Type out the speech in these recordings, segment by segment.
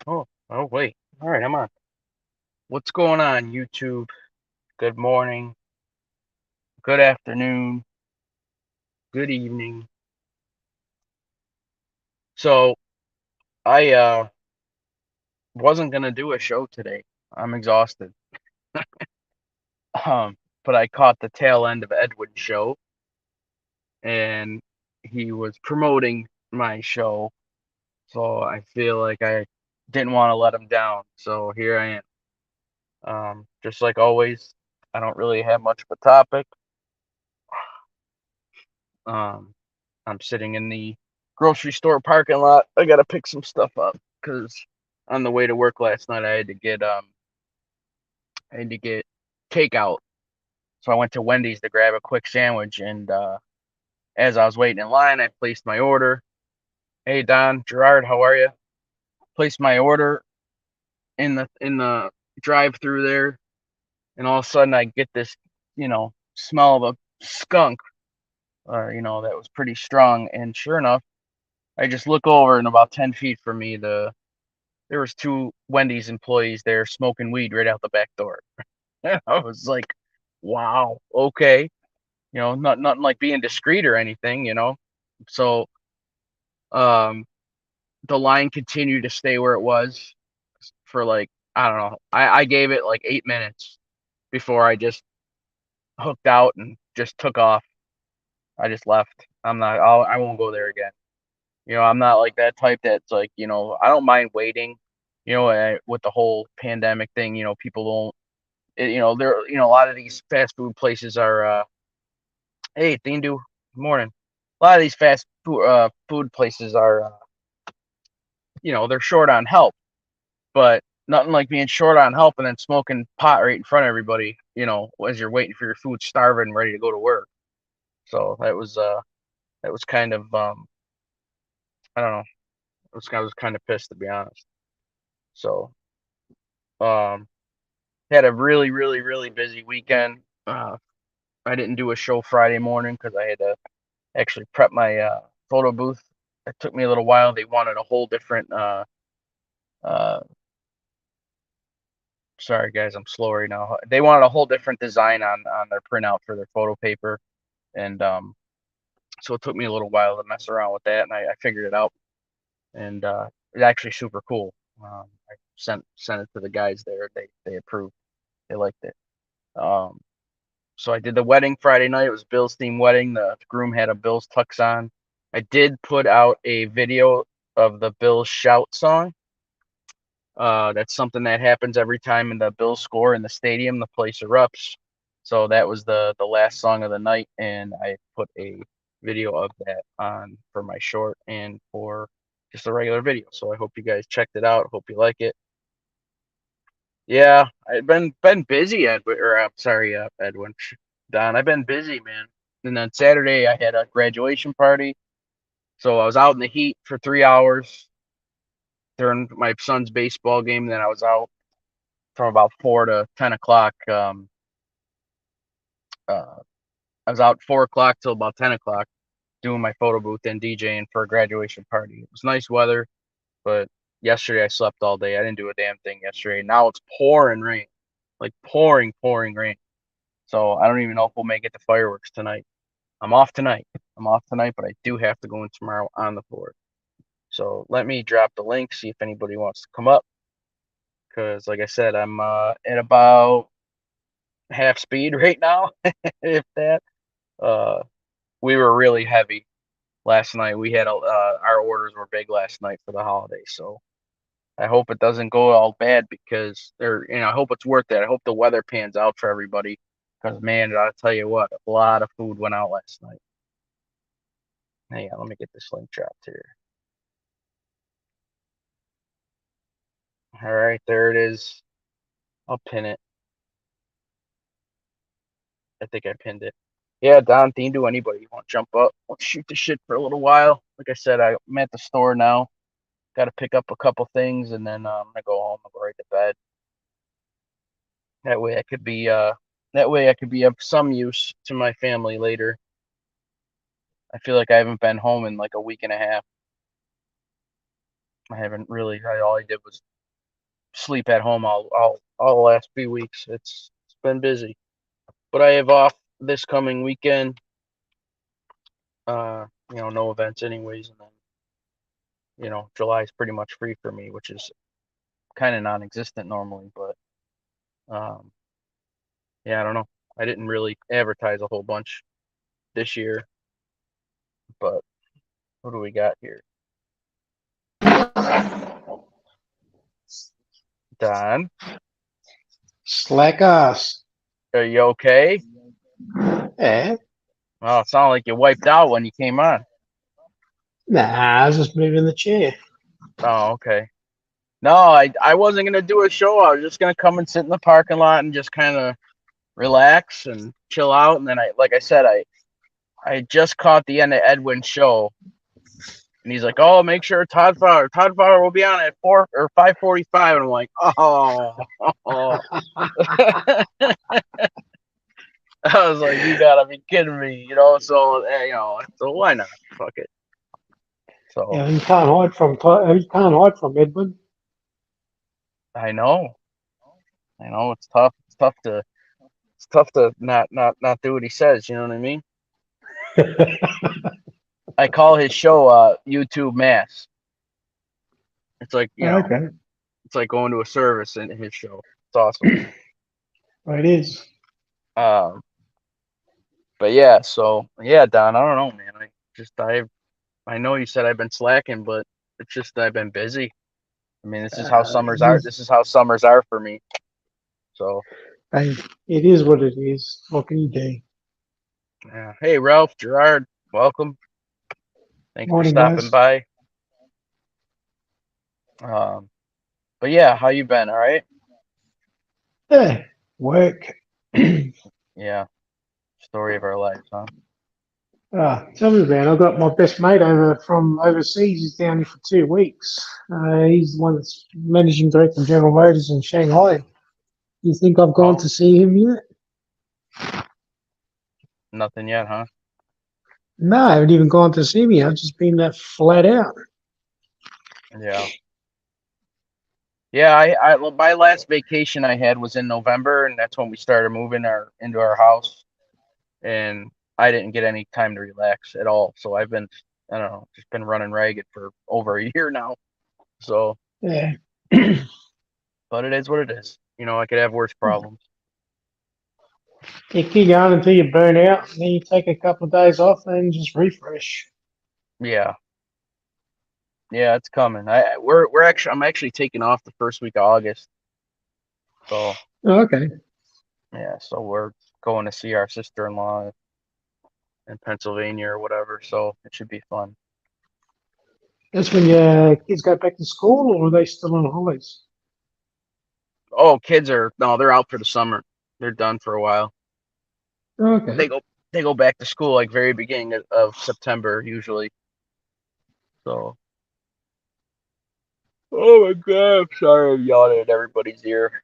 Oh, wait. All right, I'm on. What's going on, YouTube? Good morning, good afternoon, good evening. So, I wasn't gonna do a show today. I'm exhausted. Um, but I caught the tail end of Edwin's show, and he was promoting my show, so I feel like I didn't want to let him down. So here I am. Just like always, I don't really have much of a topic. Um, I'm sitting in the grocery store parking lot. I gotta pick some stuff up because on the way to work last night I had to get takeout. So I went to Wendy's to grab a quick sandwich, and as I was waiting in line, I placed my order. Hey Don, Gerard, how are you? Placed my order in the drive-through there, and all of a sudden I get this, smell of a skunk, that was pretty strong. And sure enough, I just look over, and about 10 feet from me, there was two Wendy's employees there smoking weed right out the back door. I was like, wow, okay. Nothing like being discreet or anything. So um the line continued to stay where it was for like, I don't know. I gave it like 8 minutes before I just hooked out and just took off. I just left. I won't go there again. I'm not like that type that's like, I don't mind waiting. With the whole pandemic thing, people a lot of these fast food places are, hey, Thindu, good morning. A lot of these food places are, they're short on help, but nothing like being short on help and then smoking pot right in front of everybody, as you're waiting for your food, starving, ready to go to work. So that was kind of, I don't know. I was kind of pissed, to be honest. So, um, had a really, really, really busy weekend. I didn't do a show Friday morning because I had to actually prep my photo booth. It took me a little while. They wanted a whole different. Uh, Sorry guys, I'm slow right now. They wanted a whole different design on their printout for their photo paper, and so it took me a little while to mess around with that, and I figured it out, and it's actually super cool. I sent it to the guys there. They approved. They liked it. Um, so I did the wedding Friday night. It was Bill's theme wedding. The groom had a Bill's tux on. I did put out a video of the Bills shout song. That's something that happens every time in the Bills score in the stadium. The place erupts. So that was the last song of the night, and I put a video of that on for my short and for just a regular video. So I hope you guys checked it out. Hope you like it. Yeah, I've been busy, Edwin. Or I'm sorry, Edwin. Don, I've been busy, man. And then Saturday I had a graduation party, so I was out in the heat for 3 hours during my son's baseball game. Then I was out from about 4 to 10 o'clock. Uh, I was out 4 o'clock till about 10 o'clock doing my photo booth and DJing for a graduation party. It was nice weather, but yesterday I slept all day. I didn't do a damn thing yesterday. Now it's pouring rain, like pouring, pouring rain. So I don't even know if we'll make it to fireworks tonight. I'm off tonight. I'm off tonight, but I do have to go in tomorrow on the 4th. So let me drop the link, see if anybody wants to come up. Because, like I said, I'm at about half speed right now, if that. Uh, we were really heavy last night. We had our orders were big last night for the holidays, so I hope it doesn't go all bad because I hope it's worth it. I hope the weather pans out for everybody because man, I'll tell you what, a lot of food went out last night. Hang on, let me get this link dropped here. All right, there it is. I'll pin it. I think I pinned it. Yeah, Don Thien to anybody. You want to jump up? Let's shoot the shit for a little while. Like I said, I'm at the store now. Got to pick up a couple things, and then I'm gonna go home and go right to bed. That way I could be of some use to my family later. I feel like I haven't been home in like a week and a half. I haven't really. All I did was sleep at home all the last few weeks. It's been busy, but I have off this coming weekend. No events anyways, and then July is pretty much free for me, which is kind of non-existent normally. But um, yeah, I don't know. I didn't really advertise a whole bunch this year, but what do we got here? Don, Slack ass. are you okay? Yeah. Well, it sounded like you wiped out when you came on. Nah, I was just moving the chair. Oh, okay. No, I wasn't gonna do a show. I was just gonna come and sit in the parking lot and just kind of relax and chill out. And then like I said, I just caught the end of Edwin's show, and he's like, "Oh, make sure Todd Fowler will be on at 5:45." And I'm like, "Oh." I was like, "You gotta be kidding me," you know. So why not? Fuck it. So Yeah, you can't hide from Edwin. I know, it's tough. It's tough to not do what he says. You know what I mean? I call his show YouTube Mass. It's like Okay, it's like going to a service in his show. It's awesome. well, it is. Um, but yeah, so yeah, Don, I don't know, man. I know you said I've been slacking, but it's just that I've been busy. I mean, this is how summers It are. is. This is how summers are for me. So Hey, it is what it is. What can you do? yeah. Hey, Ralph, Gerard, welcome. Thanks for Morning, stopping guys. by. Um, but yeah, how you been? All right? Yeah, work. Yeah. Story of our lives, huh? Tell me, man. I got my best mate over from overseas. He's down here for 2 weeks. He's the one that's managing director of General Motors in Shanghai. You think I've gone Oh, to see him yet? nothing yet, huh? No, I haven't even gone to see me. I've just been that flat out. Yeah. Yeah, my last vacation I had was in November, and that's when we started moving our into our house, and I didn't get any time to relax at all. So I've been, I don't know, just been running ragged for over a year now. So, Yeah. but it is what it is. I could have worse problems. You keep going until you burn out, and then you take a couple of days off and just refresh. Yeah, yeah, it's coming. I'm actually taking off the first week of August. So Oh, okay. yeah, so we're going to see our sister-in-law in Pennsylvania or whatever. So it should be fun. That's when your kids go back to school, or are they still on holidays? Oh, kids are no, they're out for the summer. They're done for a while. Oh, okay. They go they go back to school like very beginning of September usually. So oh my god, I'm sorry I'm yawning at everybody's ear.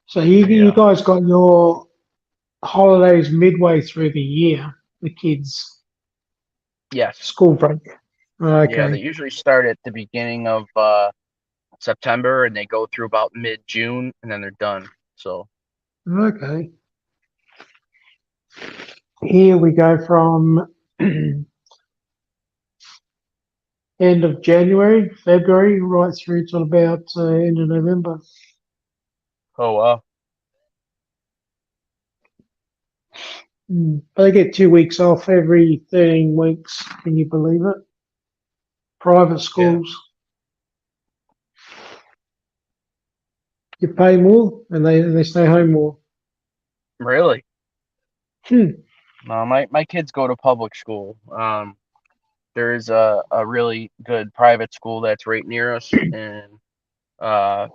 So you Yeah. guys got your holidays midway through the year, the kids' Yes. school break. Yeah, they Okay. usually start at the beginning of September and they go through about mid June and then they're done. So Okay. Here we go from end of January, February, right through till about end of November. oh wow. They get 2 weeks off every 13 weeks. Can you believe it? Private Yeah. schools, you pay more and they stay home more. Really? Hmm. No, my kids go to public school. There is a really good private school that's right near us and uh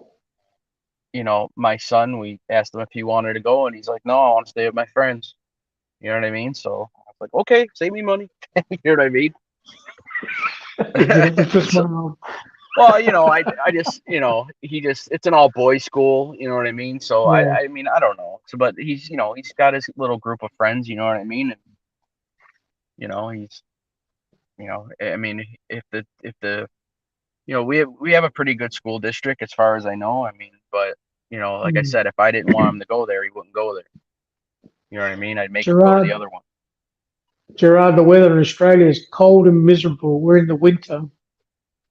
my son, we asked him if he wanted to go, and he's like, "No, I want to stay with my friends." You know what I mean? So I was like, "Okay, save me money." You know what I mean? It's just So, one. well, I just, he just, it's an all boys school. You know what I mean? So Yeah. I mean, I don't know. So, but he's got his little group of friends. You know what I mean? And he's, I mean, if the we have a pretty good school district as far as I know. I mean, but like I Hmm. said, if I didn't want him to go there, he wouldn't go there. You know what I mean? I'd make him go to the Gerard, other one. Gerard, the weather in Australia is cold and miserable. We're in the winter,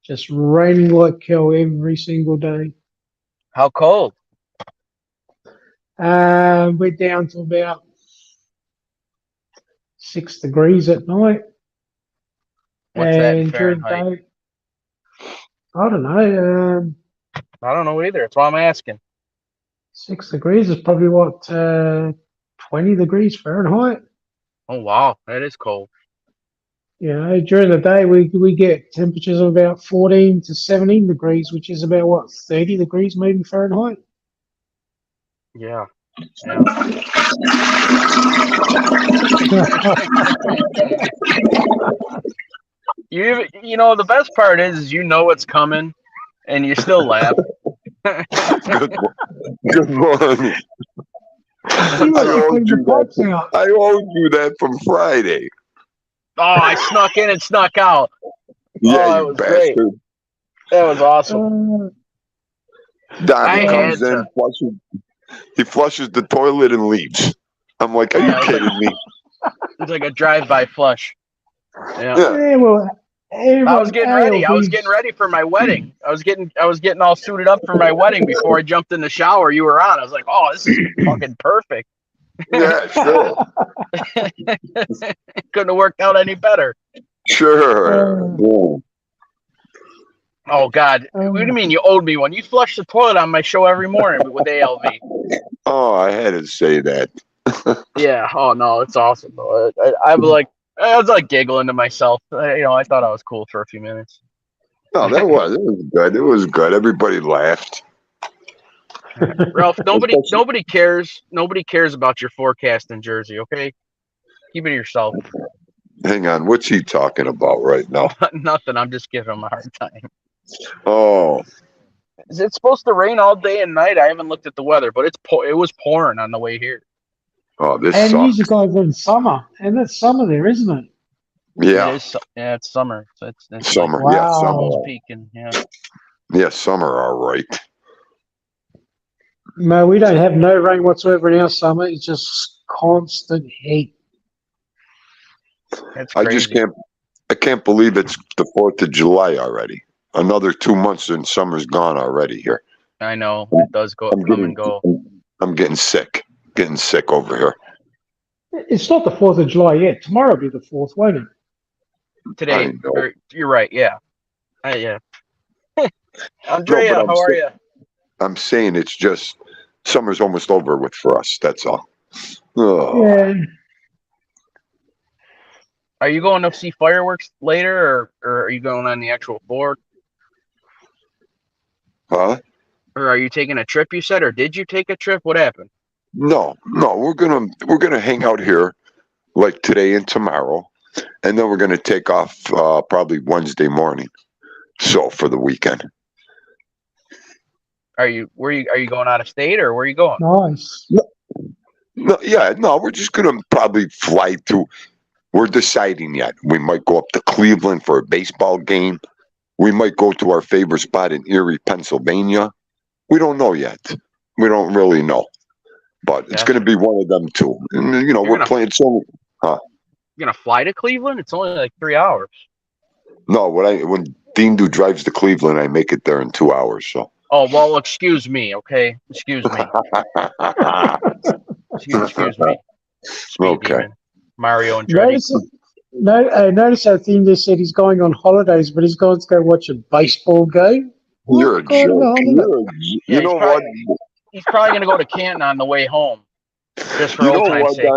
just raining like hell every single day. How cold? We're down to about 6 degrees at night, What's that in and during the Fahrenheit? day, I don't know. I don't know either. That's why I'm asking. 6 degrees is probably what 20 degrees Fahrenheit. Oh wow, that is cold. During the day we get temperatures of about 14 to 17 degrees, which is about what 30 degrees maybe Fahrenheit. Yeah, yeah. The best part is you know what's coming, and you still laugh. Good, good morning. He What's I must up? have owed cleaned the you that. pipes out. I owed you that from Friday. Oh, I snuck in and snuck out. Yeah, Oh, that you was great. bastard. That was awesome. Uh, Donnie I uh, comes had in, to. he flushes the toilet and leaves. I'm like, are you Yeah, kidding me? it was like a drive-by flush. Yeah. Yeah. yeah, well, I was everyone getting ready. I was getting ALVs. ready for my wedding. I was getting all suited up for my wedding before I jumped in the shower. You were on. I was like, oh, this is fucking perfect. Yeah, sure. Couldn't have worked out any better. Sure. uh, Yeah. Oh God, what do you uh, mean you owed me one? You flush the toilet on my show every morning with ALV. Oh, I had to say that. Yeah. Oh no, it's awesome though. I was like giggling to myself. I thought I was cool for a few minutes. No, it was good. It was good. Everybody laughed. Ralph, nobody Especially, nobody cares. Nobody cares about your forecast in Jersey. Okay, keep it to yourself. hang on, what's he talking about right Oh, now? nothing. I'm just giving him a hard time. Oh, Is it supposed to rain all day and night? I haven't looked at the weather, but it was pouring on the way here. oh, this and sucks. you guys in summer, and it's summer there, isn't it? It Yeah, is. Yeah, it's summer. So it's like summer. Yeah, almost Wow. peaking. Yeah. Yeah, summer. All right. No, we don't have no rain whatsoever in our summer. It's just constant heat. It's I just crazy. can't. I can't believe it's the 4th of July already. Another 2 months and summer's gone already here. I know it does go I'm come and getting. go. I'm getting sick. Getting sick over here. It's not the 4th of July yet. Tomorrow will be the 4th, won't it? I Today, know. you're right. Yeah. Yeah. No, but Andrea, how are you? I'm saying it's just summer's almost over with for us. That's all. Oh, Yeah. Are you going to see fireworks later, or are you going on the actual board, huh? or are you taking a trip? You said, or did you take a trip? What happened? No, no. We're gonna hang out here like today and tomorrow, and then we're gonna take off probably Wednesday morning. So for the weekend. Are you going out of state, or where are you going? Nice. No, yeah, no. We're just gonna probably fly through. We're deciding yet. We might go up to Cleveland for a baseball game. We might go to our favorite spot in Erie, Pennsylvania. We don't know yet. We don't really know. But it's going to Gotcha. be one of them two. And, You're we're gonna playing so. you're gonna fly to Cleveland? It's only like 3 hours. No, when Dean Do drives to Cleveland, I make it there in 2 hours. So. Oh well, excuse me. Okay, excuse me. Excuse me. Speed Okay. demon. Mario Andretti. Notice it. No, notice how Thiem just said he's going on holidays, but he's going to go watch a baseball game. You're What? a Going on jerk. holiday? You Yeah, know what? he's probably gonna go to Canton on the way home, just for You old know time's what, sake.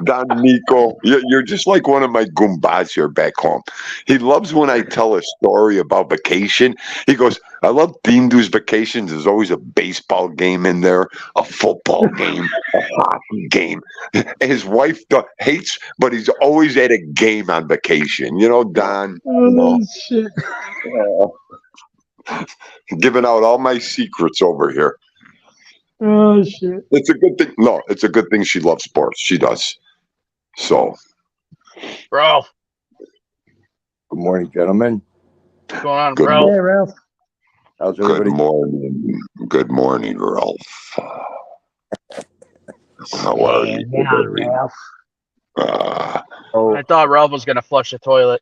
Don Nico, you're just like one of my goombas here back home. He loves when I tell a story about vacation. He goes, I love Dean Doo's vacations. There's always a baseball game in there, a football game, a hockey game. His wife hates, but he's always at a game on vacation. Don, Oh shit! giving out all my secrets over here. Oh shit! It's a good thing. No, it's a good thing she loves sports. She does. So. Bro, Good morning, gentlemen. What's going on, Good Ralph? Yeah, Ralph. How's Good everybody? morning. Good morning, Ralph. How are you Yeah, today? Ralph. Uh, Oh, I thought Ralph was gonna flush the toilet.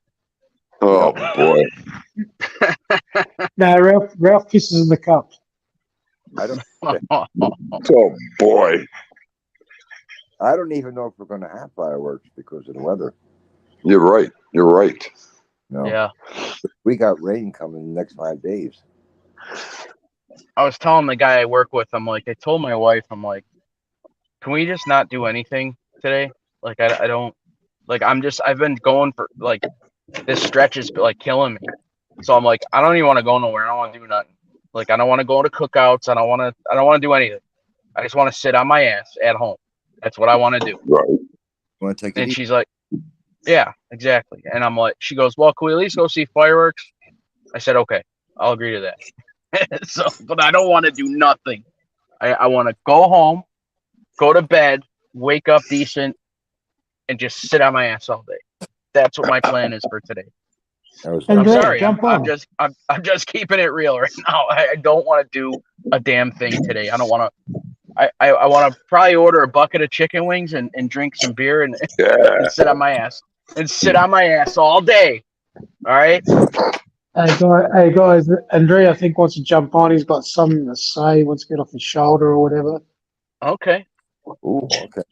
oh boy. No, Ralph pisses in the cup. I don't. Oh boy. I don't even know if we're going to have fireworks because of the weather. You're right. You're right. No, Yeah, we got rain coming in the next 5 days. I was telling the guy I work with, I'm like, I told my wife, I'm like, can we just not do anything today? Like, I don't, like, I've been going for, like, this stretch is, like, killing me. So I'm like, I don't even want to go nowhere. I don't want to do nothing. Like, I don't want to go to cookouts. I don't want to do anything. I just want to sit on my ass at home. That's what I want to do. Right. Want to take it And easy? she's like, yeah, exactly. And I'm like, she goes, well, can we at least go see fireworks? I said, okay, I'll agree to that. So, but I don't want to do nothing. I want to go home, go to bed, wake up decent, and just sit on my ass all day. That's what my plan is for today. That was And I'm Andrea, sorry, jump on. I'm just keeping it real right now. I don't want to do a damn thing today. I don't want to. I want to probably order a bucket of chicken wings and drink some beer Yeah. and sit on my ass all day. All right. Hey guys, Andrea, I think wants to jump on. He's got something to say. He wants to get off his shoulder or whatever. Okay. Ooh, okay.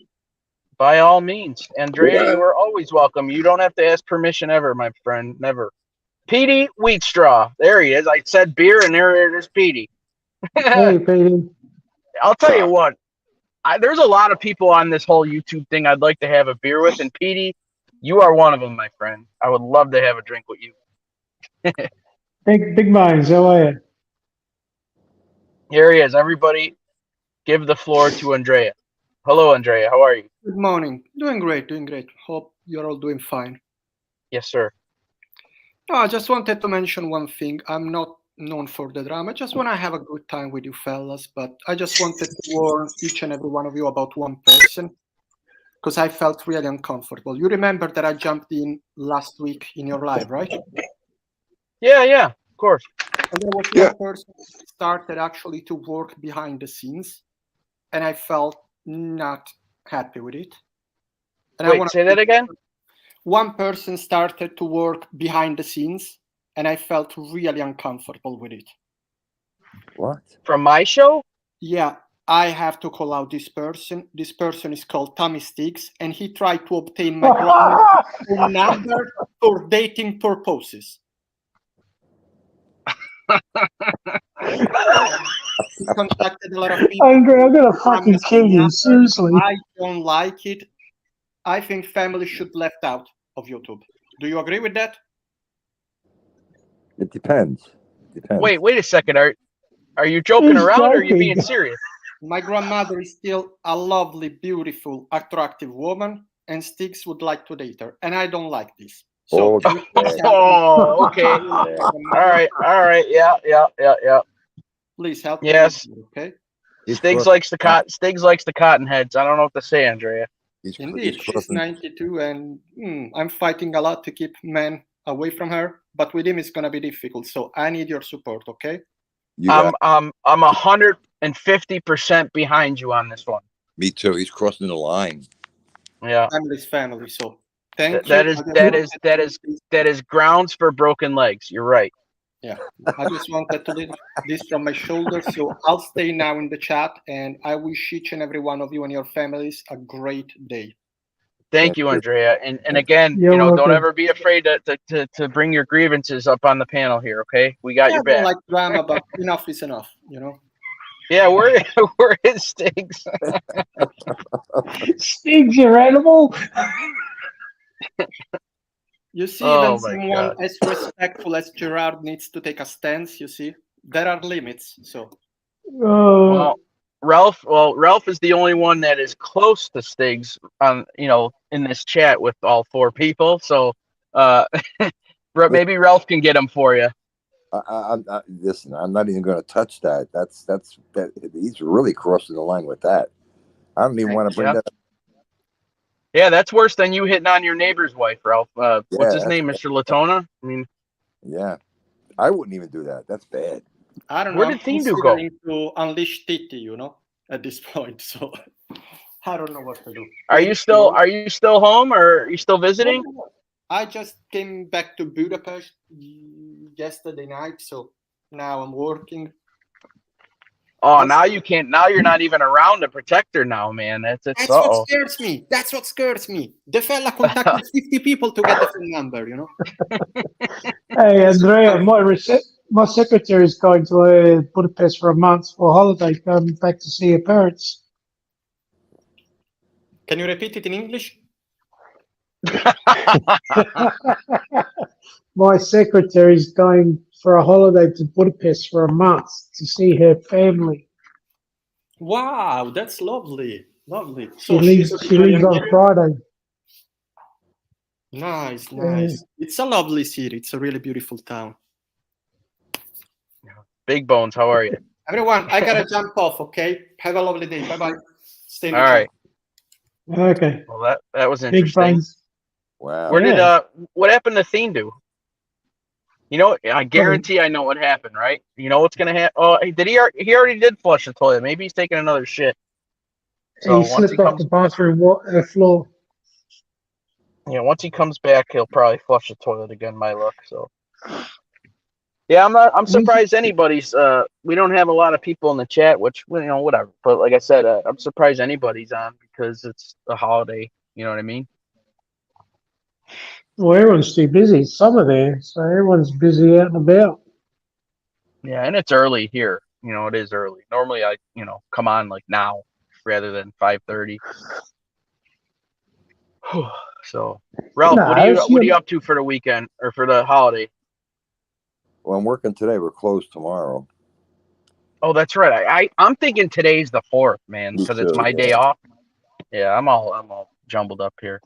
By all means, Andrea, Yeah. you are always welcome. You don't have to ask permission ever, my friend. Never. Petey Wheatstraw. There he is. I said beer, and there it is, Petey. Hey, Petey. I'll tell you what. There's a lot of people on this whole YouTube thing I'd like to have a beer with, and Petey, you are one of them, my friend. I would love to have a drink with you. Big Bones, how are you? Here he is. Everybody, give the floor to Andrea. Hello, Andrea. How are you? Good morning. Doing great, doing great. Hope you're all doing fine. Yes, sir. No, I just wanted to mention one thing. I'm not known for the drama. I just want to have a good time with you fellas, but I just wanted to warn each and every one of you about one person because I felt really uncomfortable. You remember that I jumped in last week in your live, right? Yeah, of course. And there was Yeah. one person who started actually to work behind the scenes, and I felt not happy with it. And I Wait, want say that again? one person started to work behind the scenes and I felt really uncomfortable with it. What? From my show? Yeah, I have to call out this person. This person is called Tommy Sticks and he tried to obtain my grandma's phone number for dating purposes. He contacted a lot of people. Andrea, I'm gonna fucking kill you, seriously. I don't like it. I think family should left out of YouTube. Do you agree with that? It depends. Depends. Wait a second. Are you joking He's around or are you joking. being serious? My grandmother is still a lovely, beautiful, attractive woman, and Sticks would like to date her, and I don't like this. So, Okay. Oh, okay. All right. Yeah. Please help Yes. me. Okay. He's Stiggs crossing- likes the cotton heads. I don't know what to say, Andrea. Indeed, he's she's crossing. 92, and I'm fighting a lot to keep men away from her. But with him, it's gonna be difficult. So I need your support. Okay. You got I'm 150% behind you on this one. me too. He's crossing the line. Yeah. Family's family. So thank That you. is I just that is wanted that to- is that is grounds for broken legs. You're right. Yeah, I just wanted to lift this from my shoulders. So I'll stay now in the chat, and I wish each and every one of you and your families a great day. Thank you, Andrea. And again, You're don't welcome. ever be afraid to bring your grievances up on the panel here. Okay, we got Yeah, your I don't back. like drama, but enough is enough. Yeah, we're his Stiggs. Stiggs, your animal. You see, Oh when my someone God. as respectful as Gerard needs to take a stance, you see, there are limits. So Oh, Ralph is the only one that is close to Stiggs on in this chat with all four people. So maybe Ralph can get him for you. Listen, I'm not even going to touch that. That. He's really crossing the line with that. I don't even want to bring Yeah. that up. Yeah, that's worse than you hitting on your neighbor's wife, Ralph. What's his that's name, Mr. Latona? I mean, Yeah. I wouldn't even do that. That's bad. I don't know. Where I'm did Thindu go? considering to unleash Titi, at this point. So I don't know what to do. Are you still home, or are you still visiting? I just came back to Budapest yesterday night, so now I'm working. Oh, now you can't. Now you're not even around to protect her now, man. That's what scares me. That's what scares me. The fella contacted 50 people to get the phone number, Hey, Andrea, my secretary is going to Budapest for a month for a holiday, going back to see her parents. Can you repeat it in English? My secretary is going for a holiday to Budapest for a month to see her family. Wow, that's lovely. Lovely. She leaves on Friday. Nice. It's a lovely city. It's a really beautiful town. Big Bones, how are you? Everyone, I gotta jump off, okay? Have a lovely day. Bye-bye. Stay in the All right. Okay. Well, that was Big interesting. Bones. Wow. Where did what happened to Thindu? I guarantee I know what happened, right? You know what's gonna happen? Oh, he already did flush the toilet. Maybe he's taking another shit. So He slipped off the bathroom floor. Yeah, once he comes back, he'll probably flush the toilet again. My luck. So, yeah, I'm surprised anybody's. We don't have a lot of people in the chat, which whatever. But like I said, I'm surprised anybody's on because it's a holiday. You know what I mean? Well, everyone's too busy. It's summer there, so everyone's busy out and about. Yeah, and it's early here. It is early. Normally, I come on like now rather than 5:30. So, Ralph, what are you up to for the weekend or for the holiday? Well, I'm working today. We're closed tomorrow. Oh, that's right. I'm thinking today's the 4th, man, because it's my day off. Yeah, I'm all jumbled up here.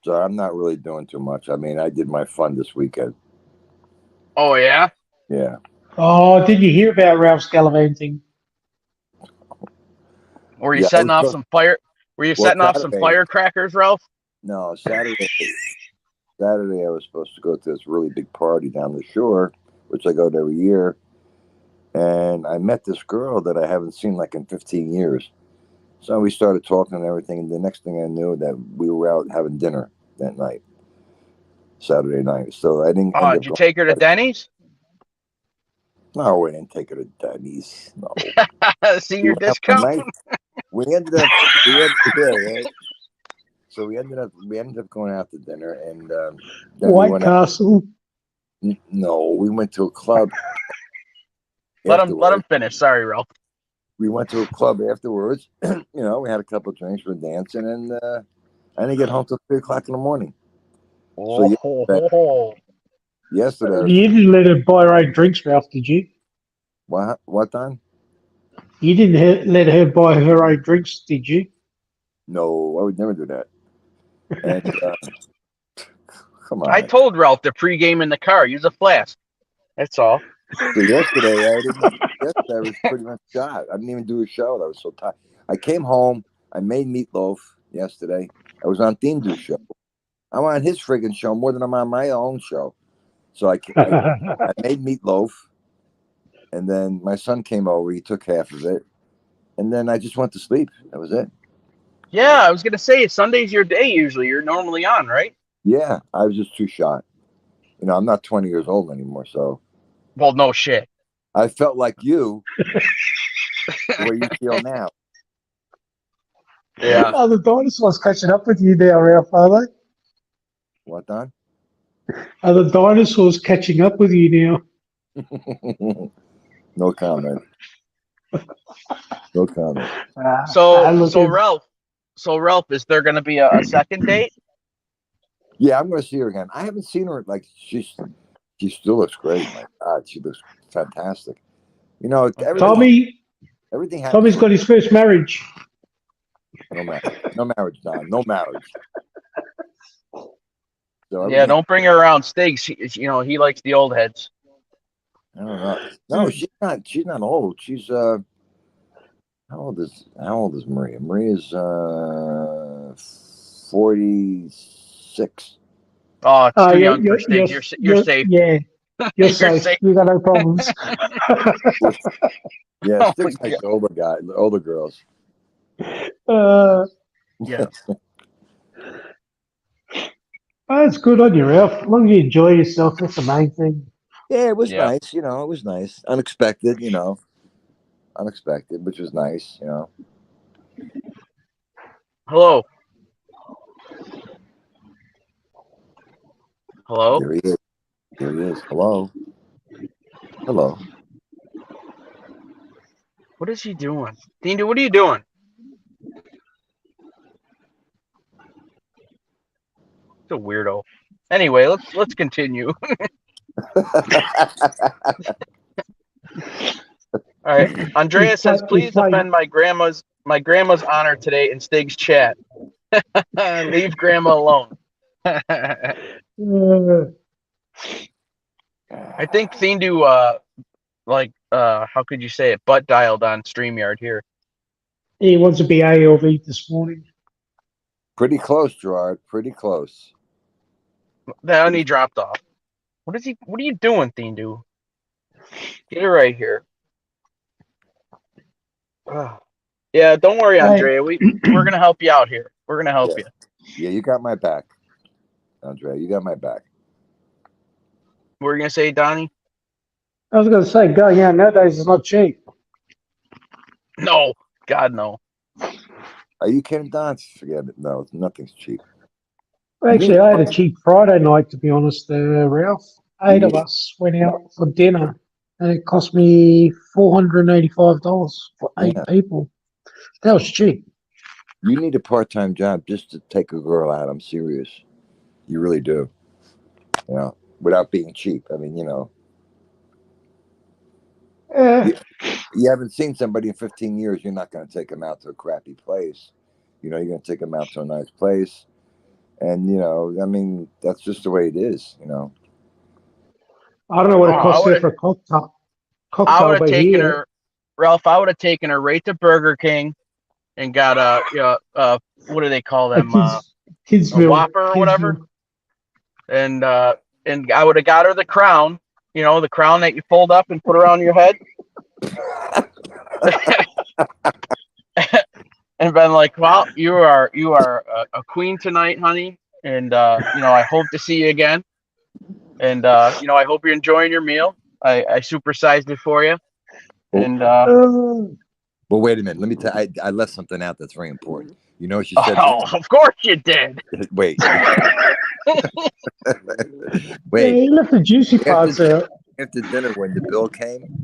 So I'm not really doing too much. I mean, I did my fun this weekend. Oh yeah. Yeah. Oh, did you hear about Ralph's gallivanting? Were you setting off some fire? Were you setting off some firecrackers, Ralph? No, Saturday I was supposed to go to this really big party down the shore, which I go to every year. And I met this girl that I haven't seen like in 15 years. So we started talking and everything. And the next thing I knew that we were out having dinner that night, Saturday night. So I didn't. Oh, did you take her to Denny's? No, we didn't take her to Denny's. No. Senior discount. We ended up. So we ended up going out to dinner, and then White Castle. No, we went to a club. Let him finish. Sorry, Ralph. We went to a club afterwards. We had a couple of drinks, we're dancing, and I didn't get home till 3:00 in the morning. So yesterday, you didn't let her buy her own drinks, Ralph, did you? What time? You didn't let her buy her own drinks, did you? No, I would never do that. And come on. I told Ralph to pregame in the car. Use a flask. That's all. So yesterday I was pretty much shot. I didn't even do a show. I was so tired. I came home. I made meatloaf yesterday. I was on Thindu's show. I'm on his friggin' show more than I'm on my own show. So I made meatloaf, and then my son came over. He took half of it, and then I just went to sleep. That was it. Yeah, I was gonna say Sunday's your day. Usually, you're normally on, right? Yeah, I was just too shot. I'm not 20 years old anymore, so. Well, no shit. I felt like you, where you feel now. Yeah. Oh, the dinosaurs catching up with you now, Ralph, are they? What, Don? Are the dinosaurs catching up with you now? No comment. No comment. So Ralph, is there going to be a second date? Yeah, I'm going to see her again. I haven't seen her she still looks great. My God, she looks fantastic. Tommy's got his first marriage. No marriage, Don. No marriage. So yeah, don't bring her around Stiggs. He likes the old heads. I don't know. No, she's not. She's not old. She's how old is Maria? Maria's 46. Oh, it's too young for Stiggs. You're safe. Yeah, You're You're safe. safe. You got no problems. Yeah, Oh sticks my like the older guy, the older girls. uh, Yeah. it's good on you, Ralph. As long as you enjoy yourself, that's the main thing. Yeah, it was Yeah. nice. You know, it was nice. Unexpected. You know, unexpected, which was nice. You know. Hello. Hello. There he is. There he is. Hello. Hello. What is he doing? Dindu, what are you doing? It's a weirdo. Anyway, let's continue. All right. Andrea says, He's please playing. defend my grandma's honor today in Stig's chat. Leave grandma alone. I think Thindu how could you say it? Butt dialed on StreamYard here. he wants to be ALV this morning. Pretty close, Gerard. Pretty close. Then he dropped off. What are you doing, Thindu? Get it right here. Ugh. Yeah, don't worry, Andrea. We're gonna help you out here. We're gonna help you. Yeah, you got my back, Andrea. You got my back. What were you gonna say, Donnie? I was going to say, going out nowadays is not cheap. No, God no. Are you kidding, Don? Forget it. No, nothing's cheap. Actually, I had a cheap Friday night, to be honest, Ralph. 8 of us went out for dinner, and it cost me $485 for 8 people. That was cheap. You need a part-time job just to take a girl out. I'm serious. You really do. You know, without being cheap. I mean, you know. You haven't seen somebody in 15 years, you're not going to take them out to a crappy place. You know, you're going to take them out to a nice place. And, you know, I mean, that's just the way it is, you know. I don't know what it costs there for a cocktail. I would have But taken here, her, Ralph. I would have taken her right to Burger King and got what do they call them? A Kidsville. Whopper or whatever. And I would have got her the crown. You know, the crown that you fold up and put around your head. And been like, well, you are a queen tonight, honey. And you know, I hope to see you again. And you know, I hope you're enjoying your meal. I supersized it for you. And well, wait a minute. Let me tell. I left something out that's very important. You know what she said? Oh, of course you did. Wait. Wait. Yeah, you left the juicy parts out. After dinner, when the bill came,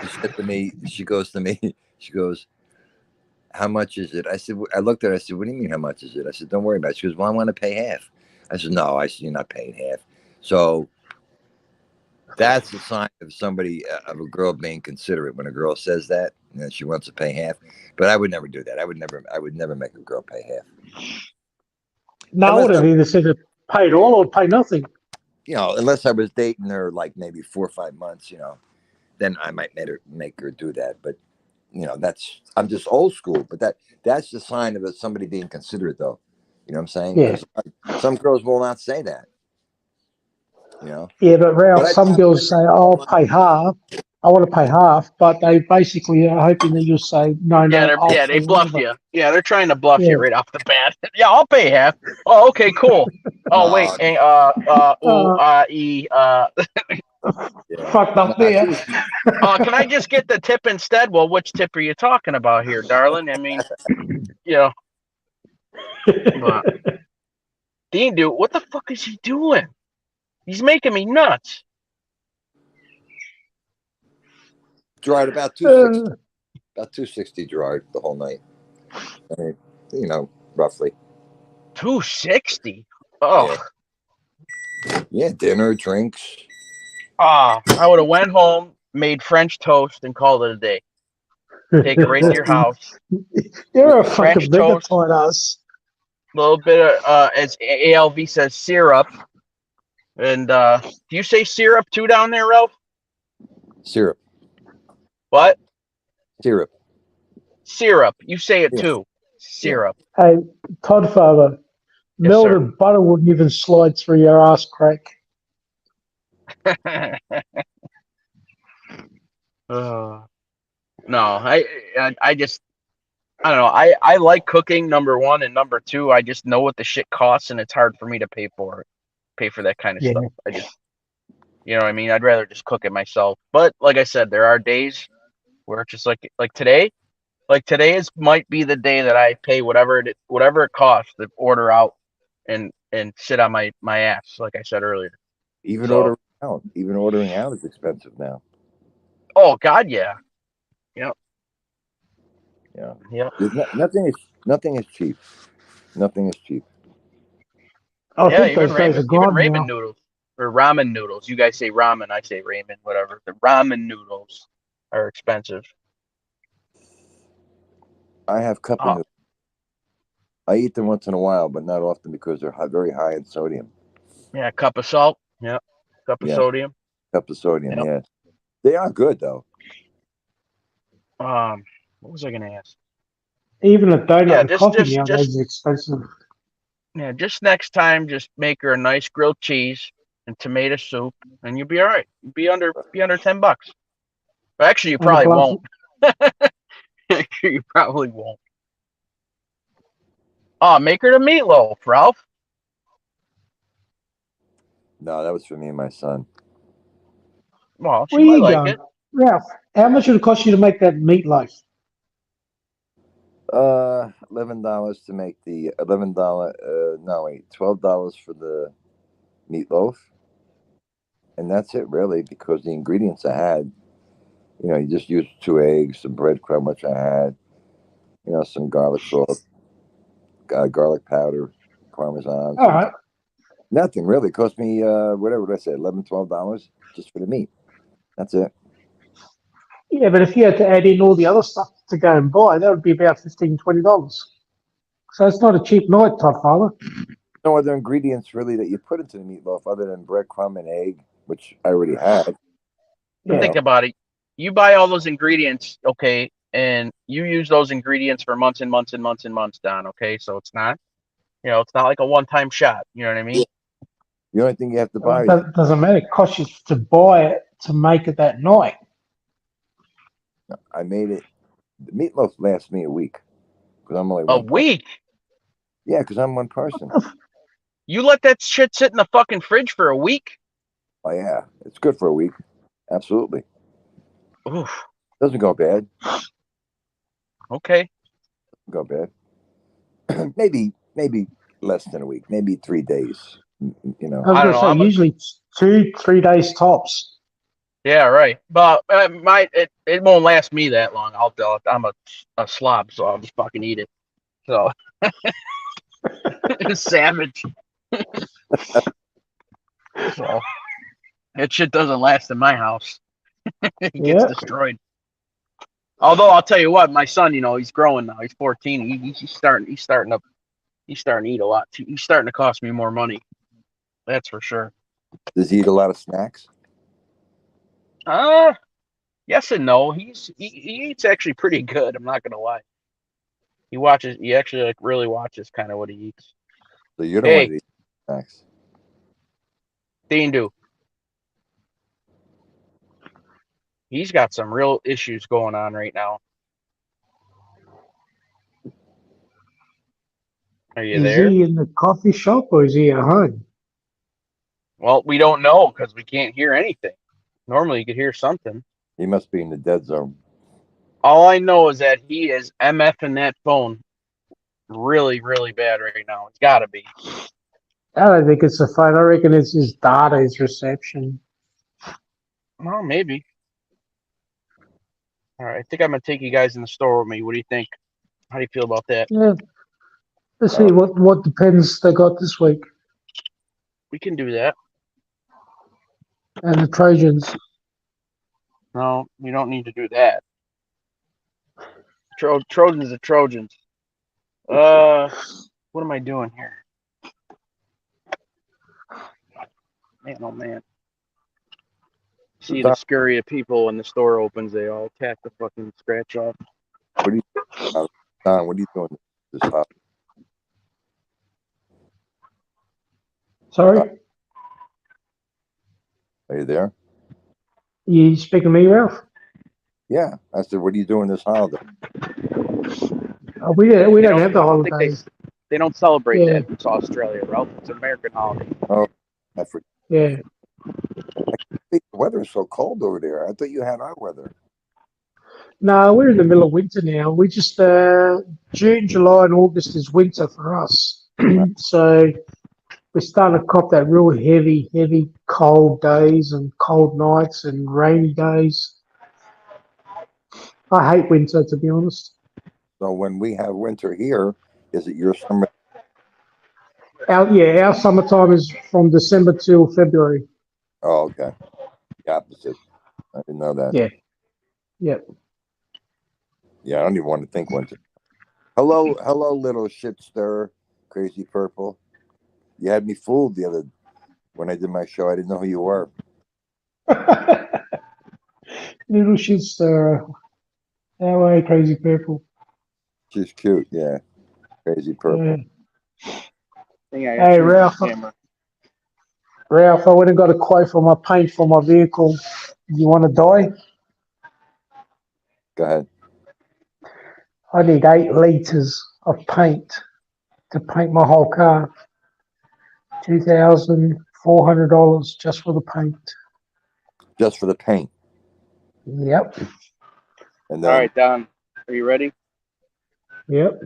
she said to me, she goes, how much is it? I said, I looked at her, I said, what do you mean, how much is it? I said, don't worry about it. She goes, well, I want to pay half. I said, no. I said, you're not paying half. So that's a sign of somebody, of a girl being considerate when a girl says that and then she wants to pay half. But I would never do that. I would never make a girl pay half. No, I would have either said pay it all or pay nothing. You know, unless I was dating her like maybe 4 or 5 months, you know, then I might make her do that. But you know, I'm just old school, but that's the sign of somebody being considerate, though. You know what I'm saying? Yeah. Some girls will not say that. You know? Yeah, but Ralph, some girls say, oh, I'll pay half. I want to pay half, but they basically are hoping that you'll say, no, they bluff you. Yeah, they're trying to bluff you right off the bat. Yeah, I'll pay half. Oh, okay, cool. Oh, wait. Fucked up there. Can I just get the tip instead? Well, which tip are you talking about here, darling? I mean, you know. Dean, dude, what the fuck is he doing? He's making me nuts. Gerard, about 260, Gerard, the whole night. I mean, you know, roughly. 260? Oh. Yeah, dinner, drinks. I would have went home, made French toast, and called it a day. Take it right to your house. You're a fucking bigot ass. A little bit of, as ALV says, syrup. And do you say syrup too down there, Ralph? Syrup. What? Syrup. Syrup. You say it too. Syrup. Hey, Toddfather, melted butter wouldn't even slide through your ass crack. No, I just I don't know. I like cooking, number one, and number two, I just know what the shit costs, and it's hard for me to pay for that kind of Yeah. stuff. I just, you know what I mean? I'd rather just cook it myself. But like I said, there are days where it's just like today is might be the day that I pay whatever it costs to order out and sit on my ass, like I said earlier. Even So, ordering out is expensive now. oh God, yeah, yep, Yeah. yep, Nothing is cheap. Nothing is cheap. I yeah. think those days are Even gone ramen now. noodles or ramen noodles. You guys say ramen, I say ramen, whatever. The ramen noodles are expensive. I have cup of Oh, noodles. I eat them once in a while, but not often because they're very high in sodium. yeah, cup of salt. Yep, cup of Yeah, sodium. cup of sodium. Yep. Yeah, they are good though. What was I gonna ask? Even a donut Yeah, with coffee nowadays is expensive. just next time, just make her a nice grilled cheese and tomato soup, and you'll be all right. Be under $10. But actually, you And a probably glass. won't. Actually, you probably won't. Oh, make her the meatloaf, Ralph. No, that was for me and my son. Well, she Where are might you like going? it. Ralph, how much would it cost you to make that meatloaf? $11 to make the $11. No, wait, $12 for the meatloaf, and that's it really because the ingredients I had. You just use 2 eggs, some breadcrumb, which I had. Some garlic salt, garlic powder, parmesan, All some right. nothing really. It cost me whatever did I say, $11, $12 just for the meat. That's it. Yeah, but if you had to add in all the other stuff to go and buy, that would be about $15, $20. So it's not a cheap night, Todd Father. No other ingredients really that you put into the meatloaf other than breadcrumb and egg, which I already had. You But Yeah. think know, about it. You buy all those ingredients, okay, and you use those ingredients for months and months and months and months, Don. Okay, so it's not like a one-time shot. You know what I mean? the only thing you have to Well, buy is it doesn't matter. It costs you to buy it to make it that night. I made it. The meatloaf lasts me a week because I'm only A one person. week. Yeah, because I'm one What person. the f- You let that shit sit in the fucking fridge for a week? Oh yeah, it's good for a week. Absolutely, Oof. doesn't go bad. Okay. Go bad. maybe less than a week. Maybe 3 days. I was I don't going to know. say, usually it's 2, 3 days tops. Yeah, right. But it won't last me that long. I'm a slob, so I'll just fucking eat it. So savage. So that shit doesn't last in my house. It gets Yeah. destroyed. Although I'll tell you what, my son, he's growing now. He's 14. He's starting to eat a lot too. He's starting to cost me more money. That's for sure. Does he eat a lot of snacks? Uh yes and no. He eats actually pretty good. I'm not gonna lie. He actually like really watches kind of what he eats. So you don't want Hey, to eat snacks. Dean, he's got some real issues going on right now. Are you Is there? he in the coffee shop or is he at home? Well, we don't know because we can't hear anything. Normally, you could hear something. He must be in the dead zone. All I know is that he is MFing that phone really, really bad right now. It's got to be. I don't think it's the phone. I reckon it's his data, his reception. Well, maybe. All right, I think I'm gonna take you guys in the store with me. What do you think? How do you feel about that? Yeah. Let's see Oh, what depends they got this week. We can do that. And the Trojans. No, we don't need to do that. Trojans are Trojans. What am I doing here? Man, oh man. See the Don, scurry of people when the store opens, they all attack the fucking scratch off. what are you Don, what are you doing this hot? Sorry? Are you there? You speaking to me, Ralph? Yeah. I said, what are you doing this holiday? We They don't don't. have the I don't think holidays. they don't celebrate Yeah, that. It's Australia, Ralph. It's an American holiday. Oh, I forget. yeah. The weather is so cold over there. I thought you had our weather. No, we're in the middle of winter now. We just June, July, and August is winter for us. So we're starting to cop that real heavy cold days and cold nights and rainy days. I hate winter, to be honest. So when we have winter here, is it your summer? Our summertime is from December till February. Oh, okay. The opposite. I didn't know that. Yeah, yeah. Yeah, I don't even want to think winter. Hello, little shit stir, crazy purple. You had me fooled when I did my show. I didn't know who you were. Little shits, how are you, crazy purple? She's cute, yeah. Crazy Yeah. purple. I got Hey, turn Ralph. the camera. Ralph, I went and got a quote for my paint for my vehicle. You want to die? Go ahead. I need 8 litres of paint to paint my whole car. $2,400 just for the paint. Just for the paint, Yep, and All then right, Don. Are you ready? yep.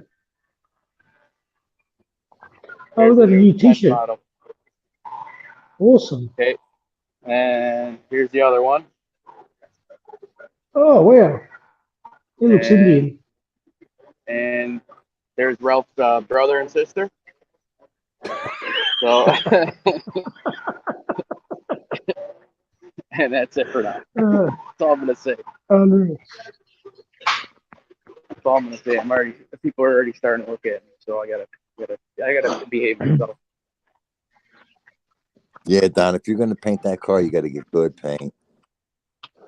Oh, Here's we the got a new new 10 T-shirt. model. Awesome. Okay. And here's the other one. Oh, wow. It looks And Indian. and there's Ralph's brother and sister. So and that's it for now. Uh, That's all I'm gonna say. unreal. That's all I'm gonna say. People are already starting to look at me, so I gotta behave myself. yeah, Don. If you're gonna paint that car, you got to get good paint.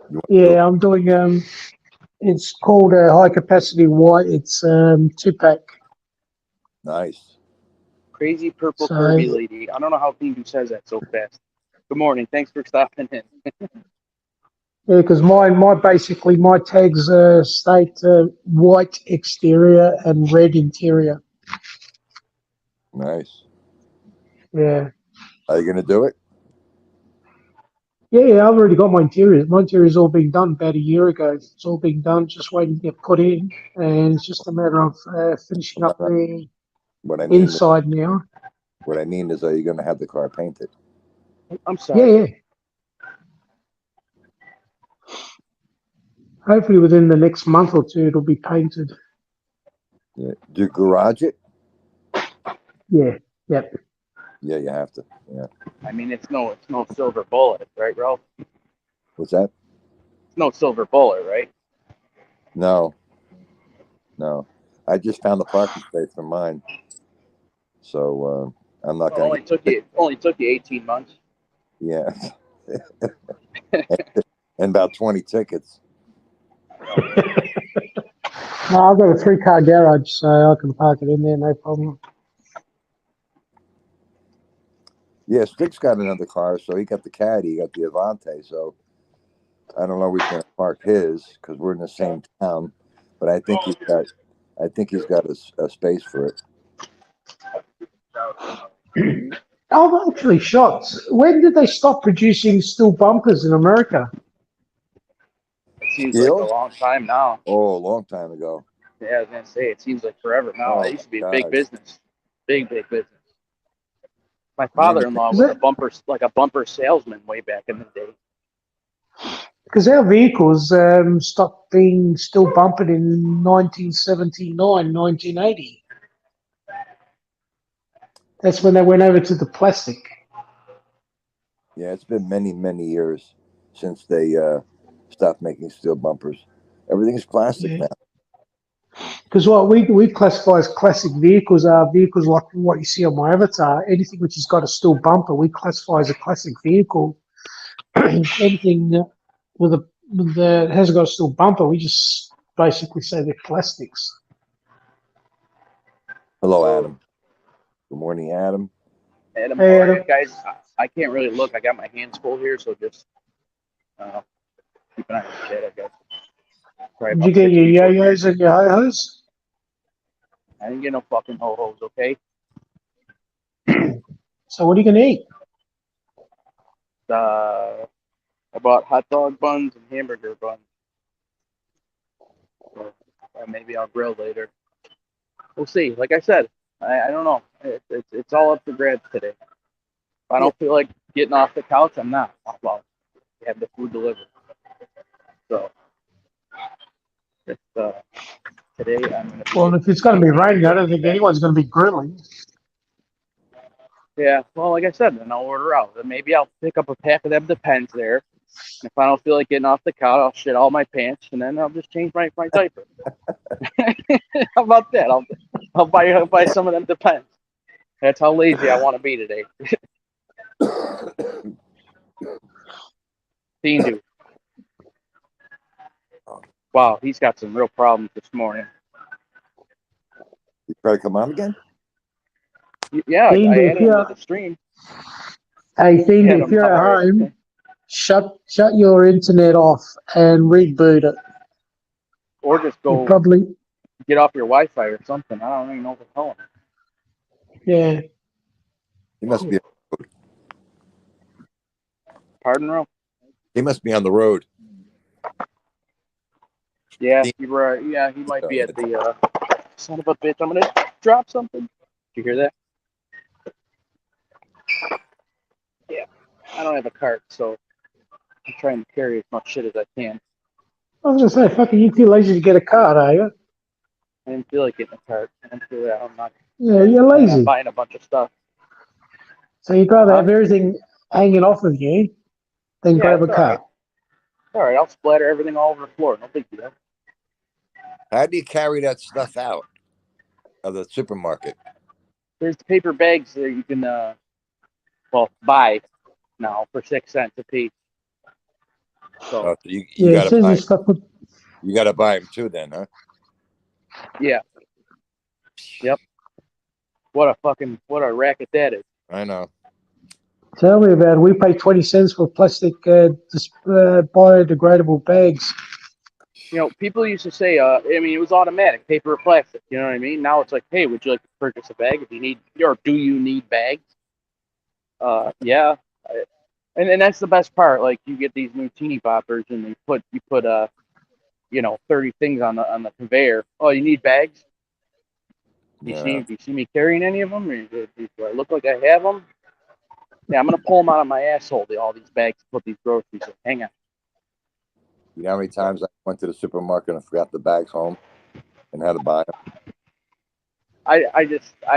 You want to do it Yeah, I'm doing, it's called a high capacity white. It's 2-pack. nice. Crazy purple So, Kirby lady. I don't know how Pingu says that so fast. Good morning. Thanks for stopping in. yeah, because my tags state white exterior and red interior. Nice. Yeah. Are you gonna do it? Yeah, I've already got my interiors. My interior's all been done about a year ago. It's all been done, just waiting to get put in. And it's just a matter of finishing No, up the what I mean, inside now. are you gonna have the car painted? I'm Yeah, sorry. yeah. Hopefully within the next month or two, it'll be painted. Yeah. Do you garage it? Yeah, yep. Yeah, you have to. Yeah. I mean, it's no silver bullet, right, Ralph? What's that? It's no silver bullet, right? No, no. I just found the parking space for mine, so I'm not Well, gonna get. only took you 18 months. Yeah, and about 20 tickets. No, I've got a 3-car garage, so I can park it in there, no problem. Yeah, Stick's got another car, so he got the Caddy, he got the Avante. So I don't know where he's gonna park his because we're in the same town, but I think he's got a space for it. I'm actually shocked. When did they stop producing steel bumpers in America? It seems like a Steel? long time now. Oh, a long time ago. Yeah, I was gonna say it seems like forever now. Oh It used to my be a big God, business, big business. My man, father-in-law was a bumper salesman way back in the day. Because our vehicles stopped being steel bumpered in 1979, 1980. That's when they went over to the plastic. yeah, it's been many years since they stopped making steel bumpers. Everything's plastic Yeah. now. Because what we classify as classic vehicles are vehicles like what you see on my avatar. Anything which has got a steel bumper, we classify as a classic vehicle. Anything that hasn't got a steel bumper, we just basically say they're plastics. Hello, Adam. Good morning, Adam. Adam, how Hey, are Adam. you guys? I can't really look. I got my hands full here, so just keep an eye on the chat, I guess. Probably Did you about get six your people. yo-yos and your ho-hos? I didn't get no fucking ho-hos, okay? So what are you going to eat? I bought hot dog buns and hamburger buns. So, maybe I'll grill later. We'll see. Like I said, I don't know. It's all up for grabs today. If I don't feel like getting off the couch, I'm not. Well, have the food delivered. So, it's, today I'm going to be. Well, if it's going to be raining, I don't think anyone's going to be grilling. Yeah, well, like I said, then I'll order out. Then maybe I'll pick up a pack of them Depends there. And if I don't feel like getting off the couch, I'll shit all my pants, and then I'll just change my diaper. How about that? I'll buy some of them Depends. That's how lazy I want to be today. Dean do. Wow, he's got some real problems this morning. You try to come on again? Yeah, Dean, I if added him to the stream. Dean, if Adam, you're how at are you? home, shut your internet off and reboot it. Or just You go probably, get off your Wi-Fi or something. I don't even know what to tell him. yeah. He must be. Pardon, Ro? He must be on the road. Yeah, you were. Yeah, he might be at the. Son of a bitch! I'm gonna drop something. Did you hear that? Yeah, I don't have a cart, so I'm trying to carry as much shit as I can. I was going to say, fucking, you too lazy to get a card, are you? I didn't feel like getting a cart. I'm not Yeah, you're planning on lazy. buying a bunch of stuff. So you'd rather have everything hanging off of you than grab a it's all right. cart. All right, I'll splatter everything all over the floor. No big deal. How do you carry that stuff out of the supermarket? There's paper bags that you can buy now for 6 cents a piece. So So you As gotta soon as buy. you stop with, You gotta buy them too, then, huh? yeah, yep. What a racket that is. I know. tell me about it. We pay 20 cents for plastic biodegradable bags. You know, people used to say, I mean, it was automatic, paper or plastic. You know what I mean? Now it's like, hey, would you like to purchase a bag? If you need, or do you need bags? Yeah. And that's the best part. Like, you get these new teeny boppers, and you put 30 things on the conveyor. Oh, you need bags? Yeah. Do you see me carrying any of them? Or do I look like I have them? Yeah, I'm gonna pull them out of my asshole. All these bags to put these groceries in. Hang on. You know how many times I went to the supermarket and forgot the bags home and had to buy them? I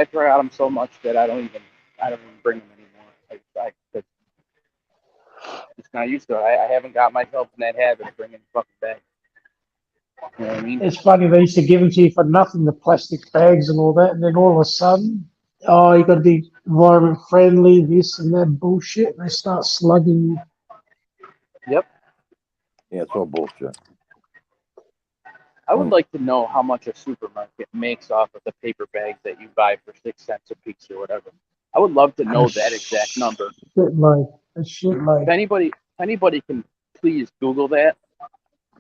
forgot them so much that I don't even bring them anymore. I just not used to it. I haven't got myself in that habit of bringing fucking bags. You know what I mean? It's funny, they used to give them to you for nothing, the plastic bags and all that, and then all of a sudden, oh, you got to be environment friendly, this and that bullshit, and they start slugging you. Yep. Yeah, it's all bullshit. I would like to know how much a supermarket makes off of the paper bags that you buy for 6 cents a piece or whatever. I would love to know that exact number. If anybody can please Google that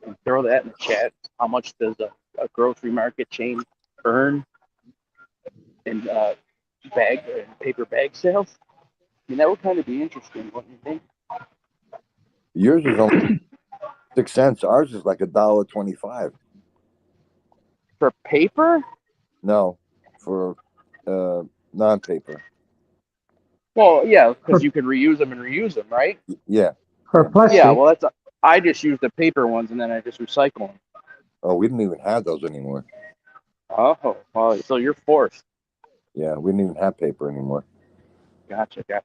and throw that in the chat. How much does a grocery market chain earn in paper bag sales? I mean, that would kind of be interesting, wouldn't you think? Yours is only 6 cents. Ours is like $1.25. For paper? No, for non-paper. Well, yeah, because you can reuse them, right? Yeah. For plastic. Yeah, well, I just use the paper ones and then I just recycle them. Oh, we didn't even have those anymore. Oh, well, so you're forced. Yeah, we didn't even have paper anymore. Gotcha. Okay.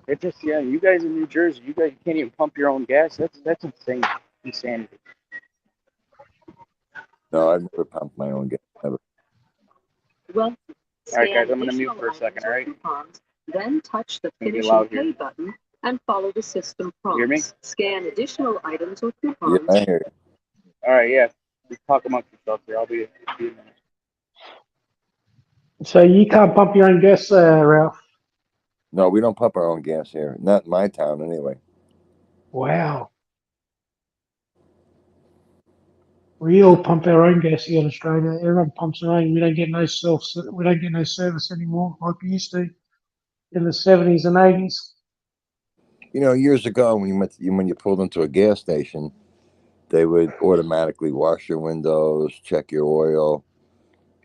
It just, you guys in New Jersey, you guys can't even pump your own gas. That's insane. Insanity. No, I've never pumped my own gas. Never. Well, all right, guys, I'm going to mute for a second, all right? Coupons, then touch the Maybe Finish loud and Pay here. button and follow the system prompts. Hear me? Scan additional items or Yeah, coupons. I hear you. All right, yeah. Just talk amongst yourselves here. I'll be a minute. So you can't pump your own gas, Ralph? No, we don't pump our own gas here. Not in my town, anyway. Wow. We all pump our own gas here in Australia. Everyone pumps their own. We don't get no We don't get no service anymore like we used to in the 70s and 80s. You know, years ago when when you pulled into a gas station, they would automatically wash your windows, check your oil.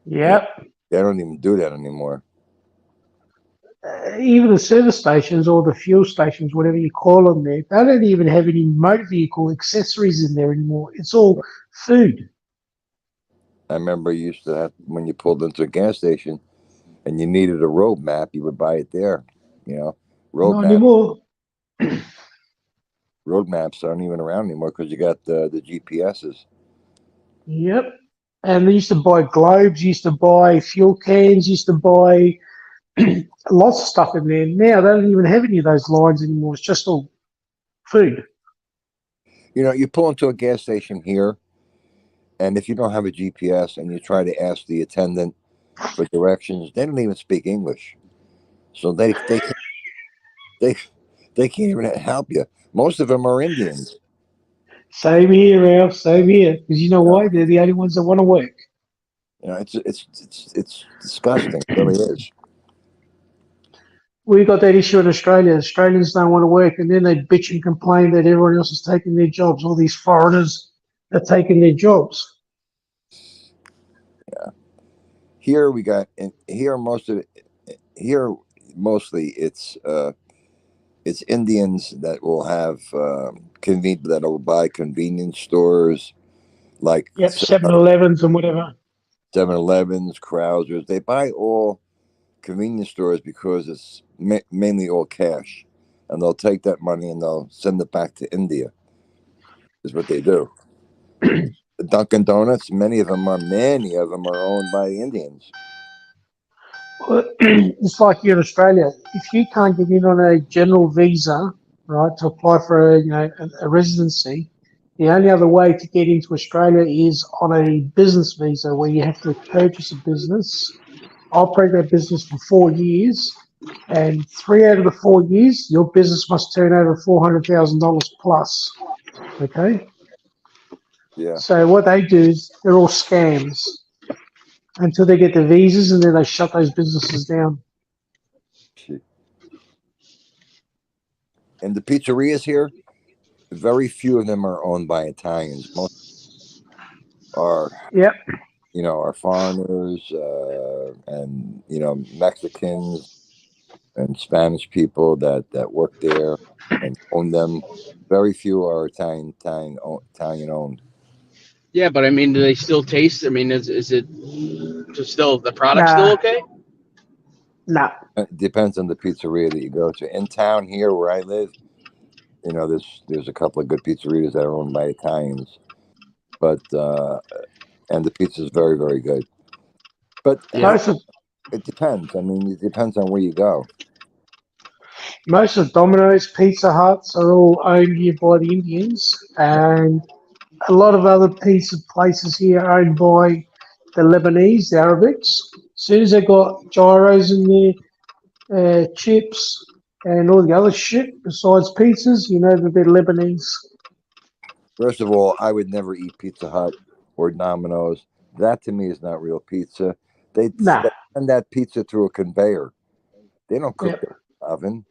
You know, Yep. they don't even do that anymore. Even the service stations or the fuel stations, whatever you call them, they don't even have any motor vehicle accessories in there anymore. It's all food. I remember you used to have when you pulled into a gas station and you needed a road map, you would buy it there. You know, road Not map anymore. road maps aren't even around anymore because you got the GPSs. Yep. And they used to buy globes, used to buy fuel cans, used to buy lots of stuff in there. Now they don't even have any of those lines anymore. It's just all food. You know, you pull into a gas station here, and if you don't have a GPS and you try to ask the attendant for directions, they don't even speak English, so they they can't even help you. Most of them are Indians. Same here, Ralph. Same here. Because you know You know, why? They're the only ones that want to work. it's disgusting. It really is. We got that issue in Australia. Australians don't want to work, and then they bitch and complain that everyone else is taking their jobs. All these foreigners are taking their jobs. Here we got, and here most of it, here mostly it's Indians that will have that will buy convenience stores like Yep, 7-Elevens and whatever. 7-Elevens, Krausers. They buy all convenience stores because it's mainly all cash, and they'll take that money and they'll send it back to India. Is what they do. The Dunkin' Donuts, many of them are owned by Indians. Well, it's like here in Australia. If you can't get in on a general visa, right, to apply for a residency, the only other way to get into Australia is on a business visa, where you have to purchase a business, operate that business for 4 years, and 3 out of the 4 years, your business must turn over $400,000 plus. Okay, Yeah. so what they do is they're all scams until they get the visas, and then they shut those businesses down. And the pizzerias here, very few of them are owned by Italians. Most are, Yep. are foreigners and Mexicans and Spanish people that work there and own them. Very few are Italian owned. Yeah, but I mean, do they still taste? I mean, is it just still the product still Nah, okay? nah. It depends on the pizzeria that you go to. In town here where I live, there's a couple of good pizzerias that are owned by Italians, but and the pizza is very, very good. But Yeah. Most of it depends. I mean, it depends on where you go. most of Domino's, Pizza Huts are all owned here by the Indians, and a lot of other pizza places here are owned by the Lebanese, the Arabics. As soon as they got gyros in there, chips, and all the other shit besides pizzas, you know that they're Lebanese. First of all, I would never eat Pizza Hut or Domino's. That to me is not real pizza. Nah. They send that pizza through a conveyor. They don't cook Yep. that in the oven.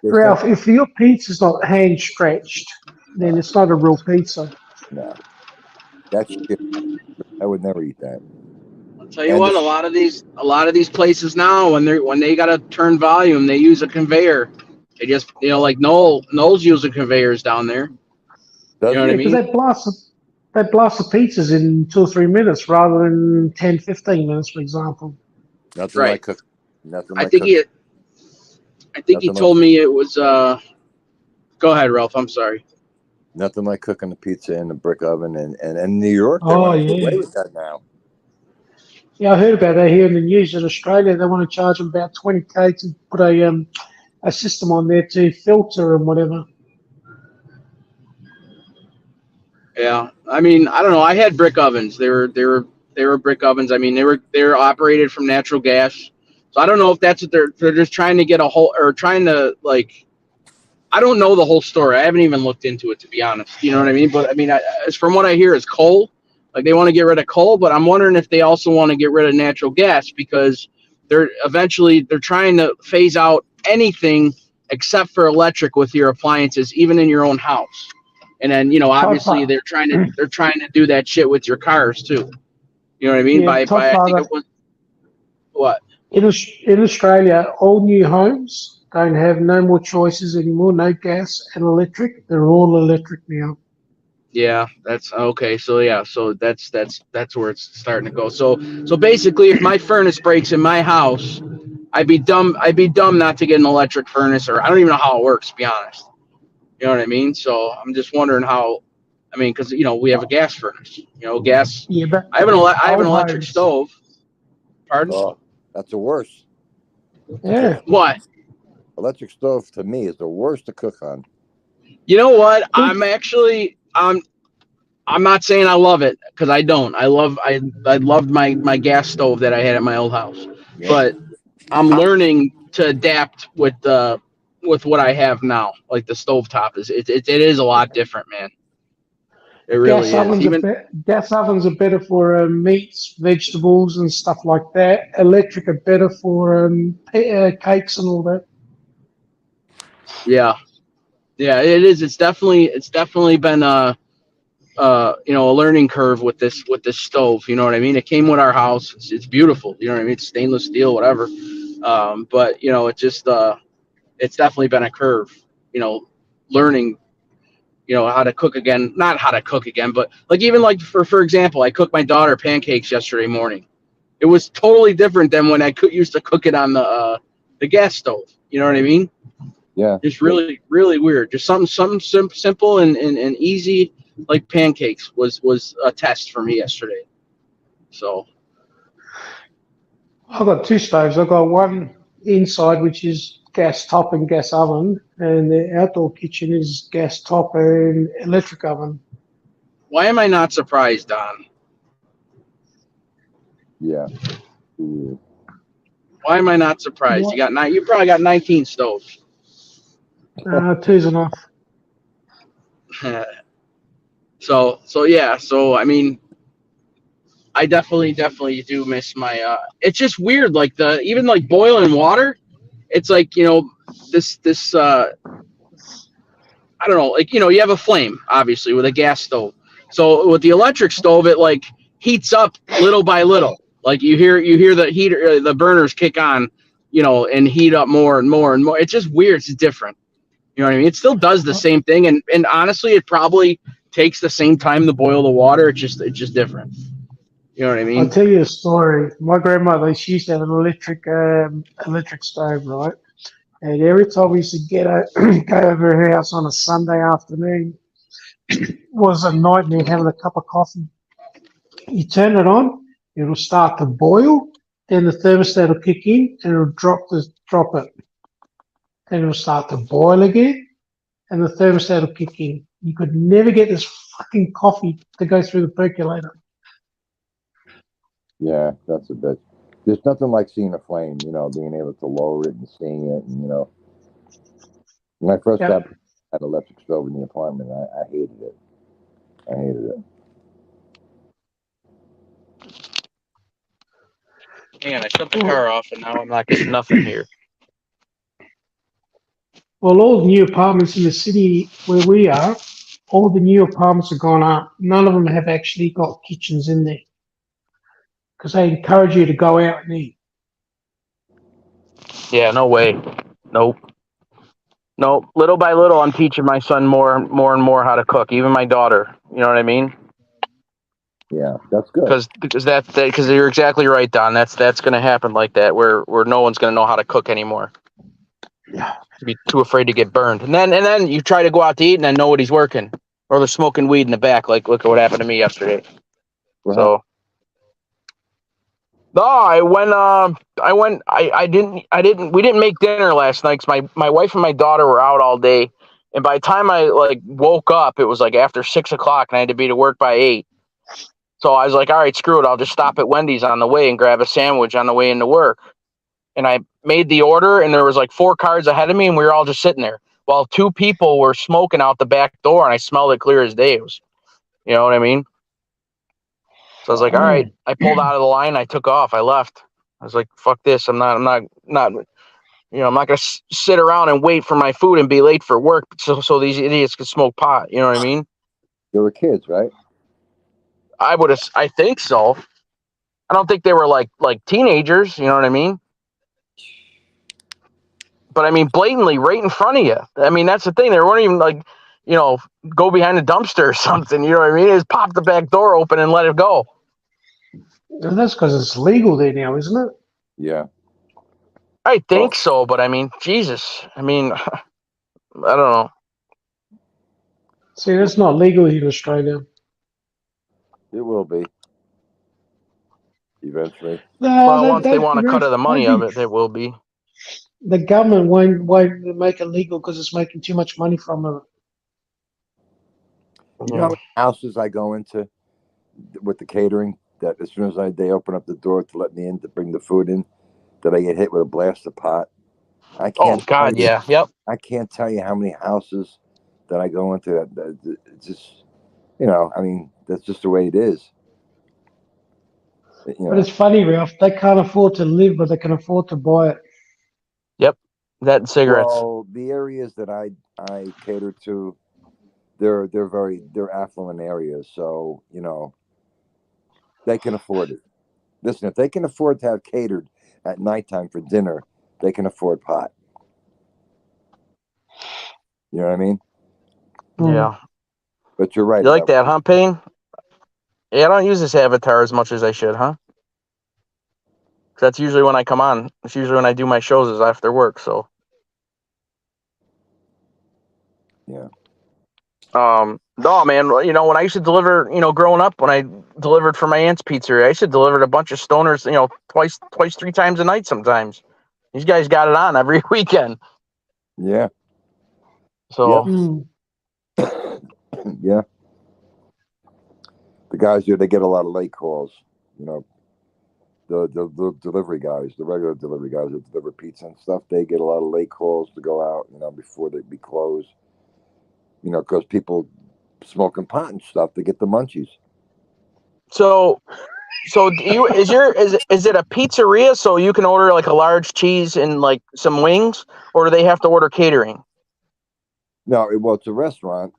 They send Ralph, if your pizza's not hand stretched, then it's not a real pizza. no, that's shit. I would never eat that. I'll tell you And what, a lot of these places now, when they gotta turn volume, they use a conveyor. They just like Noel's using conveyors down there. You does know what he? I Yeah, because mean? they blast the pizzas in 2 or 3 minutes rather than 10, 15 minutes, for example. Nothing Right. like cook. Nothing I like think cook. he I think he Nothing like told me it was go ahead, Ralph, I'm sorry. nothing like cooking a pizza in a brick oven. And in New York, they Oh, want to do yeah. away with that now. Yeah, I heard about that here in the news. In Australia, they want to charge them about 20K to put a system on there to filter and whatever. Yeah. I mean, I don't know. I had brick ovens. They were brick ovens. I mean, they were operated from natural gas. So I don't know if that's what they're just trying to get a whole or trying to like. I don't know the whole story. I haven't even looked into it to be honest. You know what I mean? But I mean, as from what I hear, is coal. Like they want to get rid of coal, but I'm wondering if they also want to get rid of natural gas because they're trying to phase out anything except for electric with your appliances, even in your own house. And then Todd, obviously they're trying to do that shit with your cars too. You know what I mean? yeah, By Todd I think Father. it was what? In Australia, all new homes don't have no more choices anymore. No gas and electric. They're all electric now. Yeah, that's okay. So yeah, so that's where it's starting to go. So basically, if my furnace breaks in my house, I'd be dumb. I'd be dumb not to get an electric furnace, or I don't even know how it works. To be honest, you know what I mean. So I'm just wondering how. I mean, because we have a gas furnace. Gas. Yeah, but I have an old electric homes. stove. Pardon? Oh, that's the worst. Yeah. What? Electric stove to me is the worst to cook on. You know what? Think, I'm not saying I love it because I don't. I loved my gas stove that I had at my old house, Yeah. but I'm learning to adapt with what I have now. Like the stovetop it is a lot different, man. It really is. Even gas ovens are better for meats, vegetables, and stuff like that. Electric are better for cakes and all that. yeah, yeah, it is. It's definitely been a learning curve with this stove. You know what I mean? It came with our house. It's beautiful. You know what I mean? It's stainless steel, whatever. But it just it's definitely been a curve. Learning how to cook again. Not how to cook again, but like even like for example, I cooked my daughter pancakes yesterday morning. It was totally different than when I used to cook it on the gas stove. You know what I mean? Yeah. Just really really weird. Just something simple and easy like pancakes was a test for me yesterday. So I've got two stoves. I've got one inside, which is gas top and gas oven, and the outdoor kitchen is gas top and electric oven. why am I not surprised, Don? Yeah. Ooh. Why am I not surprised? What? You probably got 19 stoves. Two's enough. So yeah. So I mean, I definitely do miss my. It's just weird, like even like boiling water. It's like this. I don't know, like you have a flame obviously with a gas stove. So with the electric stove, it like heats up little by little. Like you hear the heater, the burners kick on, and heat up more and more and more. It's just weird. It's different. You know what I mean? It still does the same thing, and honestly, it probably takes the same time to boil the water. It's just different. You know what I I'll mean? tell you a story. My grandmother, she used to have an electric stove, right? And every time we used to go over her house on a Sunday afternoon, was a nightmare having a cup of coffee. You turn it on, it'll start to boil, then the thermostat will kick in and it'll drop it. Then it'll start to boil again, and the thermostat will kick in. You could never get this fucking coffee to go through the percolator. Yeah, that's a bit. There's nothing like seeing a flame, being able to lower it and seeing it. And, when I first Yep. got an electric stove in the apartment, I hated it. I hated it. Man, I shut the car off, and now I'm not getting nothing here. Well, all the new apartments in the city where we are, all the new apartments have gone up. None of them have actually got kitchens in there because they encourage you to go out and eat. Yeah, no way. Nope. Nope. Little by little, I'm teaching my son more and more how to cook. Even my daughter. You know what I mean? Yeah, that's good. Because you're exactly right, Don. That's going to happen like that, where no one's going to know how to cook anymore. Yeah. Be too afraid to get burned, and then you try to go out to eat, and then nobody's working, or they're smoking weed in the back. Like, look at what happened to me yesterday. What So, no, we didn't make dinner last night because my wife and my daughter were out all day, and by the time I like woke up, it was like after 6 o'clock, and I had to be to work by 8. So I was like, all right, screw it. I'll just stop at Wendy's on the way and grab a sandwich on the way into work. and I made the order, and there was like 4 cars ahead of me, and we were all just sitting there while 2 people were smoking out the back door, and I smelled it clear as day. It was, you know what I mean? So I was like, all right. I pulled out of the line. I took off. I left. I was like, fuck this. I'm not, you know, I'm not going to sit around and wait for my food and be late for work so these idiots can smoke pot. You know what I mean? They were kids, right? I think so. I don't think they were like teenagers. You know what I mean? But I mean, blatantly right in front of you. I mean, that's the thing. They weren't even like, you know, go behind the dumpster or something. You know what I mean? They just pop the back door open and let it go. And that's because it's legal there now, isn't it? Yeah. I think Well, so, but I mean, Jesus. I mean, I don't know. See, that's not legal here in Australia. it will be eventually. No, Well, once they want a cut of the money of maybe it, it will be. the government won't make it legal because it's making too much money from it. You know how many houses I go into with the catering that as soon as they open up the door to let me in to bring the food in, that I get hit with a blast of pot. I Oh can't tell God, you. yeah, yep. I can't tell you how many houses that I go into that it's just, you know, I mean, that's just the way it is. You But know, it's funny, Ralph. They can't afford to live, but they can afford to buy it. Yep. That and cigarettes. well, the areas that I cater to, they're affluent areas, so you know they can afford it. Listen, if they can afford to have catered at nighttime for dinner, they can afford pot. You know what I mean? Yeah. But you're right You like about that, huh, Payne? Yeah, I don't use this avatar as much as I should, huh? 'Cause that's usually when I come on. It's usually when I do my shows is after work, so. yeah. No, man, you know, when I used to deliver, you know, growing up, when I delivered for my aunt's pizzeria, I used to deliver a bunch of stoners, you know, twice, 3 times a night sometimes. These guys got it on every weekend. Yeah. Yep. So, Mm. Yeah. The guys here, they get a lot of late calls. You know, the delivery guys, the regular delivery guys that deliver pizza and stuff, they get a lot of late calls to go out, you know, before they be closed. You know, because people smoking pot and stuff, they get the munchies. so, do you, is it a pizzeria so you can order like a large cheese and like some wings, or do they have to order catering? No, well, it's a restaurant.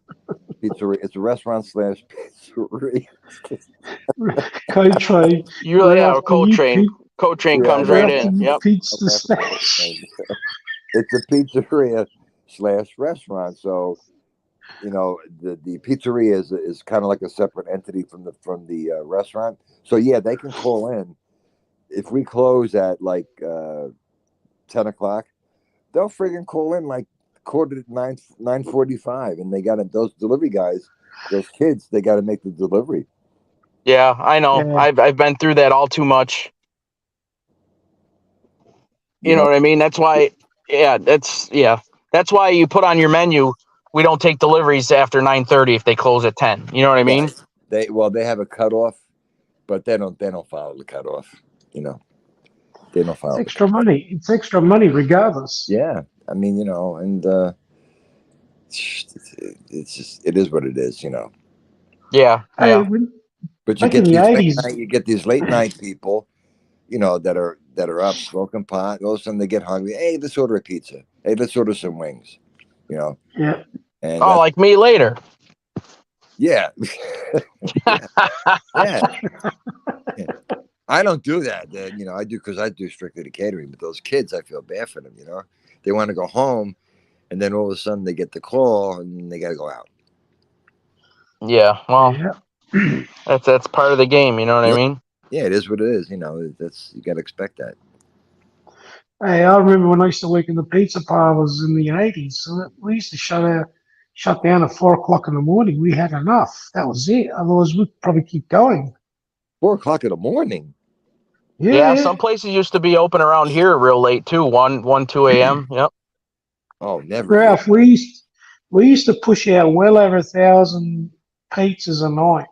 Pizzeria. It's a restaurant slash pizzeria. Code train. You, yeah, Ralph, Cold train Yeah, I comes know. right Ralph, in. Yep. pizza I'm laughing at it. stash. It's a pizzeria slash restaurant. So you know the pizzeria is kind of like a separate entity from the restaurant. So yeah, they can call in if we close at like 10 o'clock. They'll friggin' call in like quarter to 9:45, and they got to those delivery guys, those kids, they got to make the delivery. Yeah, I know. Yeah. I've been through that all too much. You You know know, what I mean? That's why. Yeah. That's why you put on your menu. We don't take deliveries after 9:30 if they close at 10. You know what I mean? right? They have a cutoff, but they don't follow the cutoff. You know, they don't It's follow the extra cutoff. money. It's extra money regardless. Yeah, I mean, you know, and it's just it is what it is. You know, Yeah, Hey, yeah. when, but back in the 80s, you get these late night people, you know, that are up smoking pot. All of a sudden they get hungry. Hey, let's order a pizza. Hey, let's order some wings. You know, yeah. and Oh, that's like me later. yeah, yeah, yeah, yeah. I don't do that. You know, I do because I do strictly the catering. But those kids, I feel bad for them. You know, they want to go home, and then all of a sudden they get the call and they got to go out. Yeah. Well, Yeah. that's part of the game. You know what I Yeah, mean? yeah, it is what it is. You know, that's you got to expect that. Hey, I remember when I used to work in the pizza parlors in the 80s. So we used to shut down at 4 o'clock in the morning. We had enough. That was it. Otherwise, we'd probably keep going. 4 o'clock in the morning. Yeah. Yeah. Some places used to be open around here real late too. 2 a.m. Yep. Oh, never here. Ralph, we used to push out well over 1,000 pizzas a night.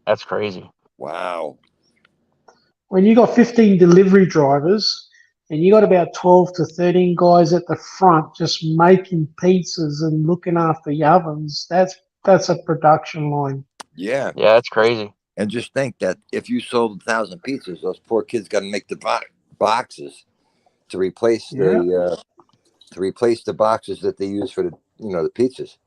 That's crazy. Wow. When you got 15 delivery drivers, and you got about 12 to 13 guys at the front just making pizzas and looking after the ovens. That's a production line. Yeah. Yeah, that's crazy. And just think that if you sold 1,000 pizzas, those poor kids got to make the boxes to replace Yeah. the boxes that they use for the pizzas.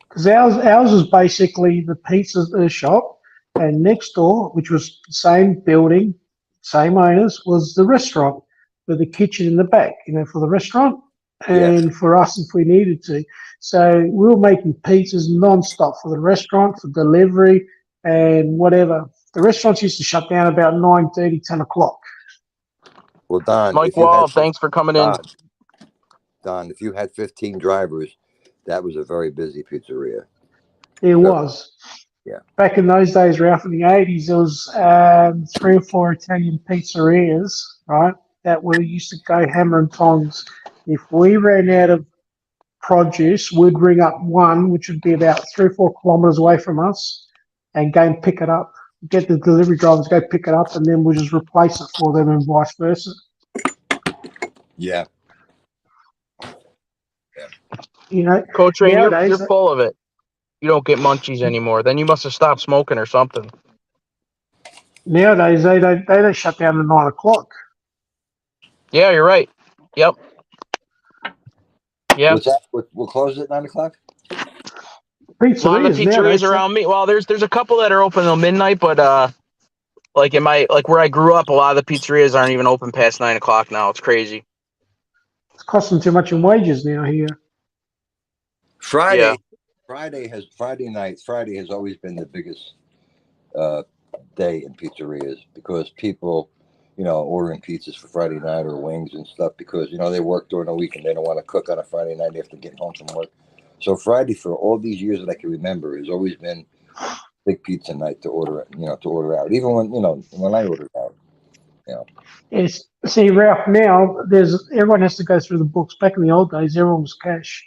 Because ours was basically the pizza shop, and next door, which was the same building, same owners, was the restaurant with the kitchen in the back, for the restaurant Yeah. and for us if we needed to. So we were making pizzas non-stop for the restaurant, for delivery and whatever. The restaurants used to shut down about 9:30, 10 o'clock. Well, Don, Mike if you Wall, had thanks for coming in. Don, if you had 15 drivers, that was a very busy pizzeria. It was. Yeah. Back in those days, Ralph, in the 80s, there was 3 or 4 Italian pizzerias, right, that we used to go hammer and tongs. If we ran out of produce, we'd ring up one, which would be about 3 or 4 kilometres away from us, and go and pick it up. Get the delivery drivers to go pick it up, and then we'll just replace it for them and vice versa. Yeah. Coach Rain, nowadays, you're full of it. You don't get munchies anymore. Then you must have stopped smoking or something. Nowadays, they don't shut down at 9 o'clock. Yeah, you're right. Yep. Yeah. What's that? We'll close at 9 o'clock? A lot of Pizzerias pizzerias nowadays, around me. Well, there's a couple that are open till midnight, but like where I grew up, a lot of the pizzerias aren't even open past 9 o'clock now. It's crazy. it's costing too much in wages now here. Friday. Yeah. Friday has always been the biggest day in pizzerias because people, ordering pizzas for Friday night or wings and stuff because they work during the week and they don't want to cook on a Friday night after getting home from work. So Friday, for all these years that I can remember, has always been big pizza night to order out. Even when I ordered out. Yes. See, Ralph, now everyone has to go through the books. Back in the old days, everyone was cash.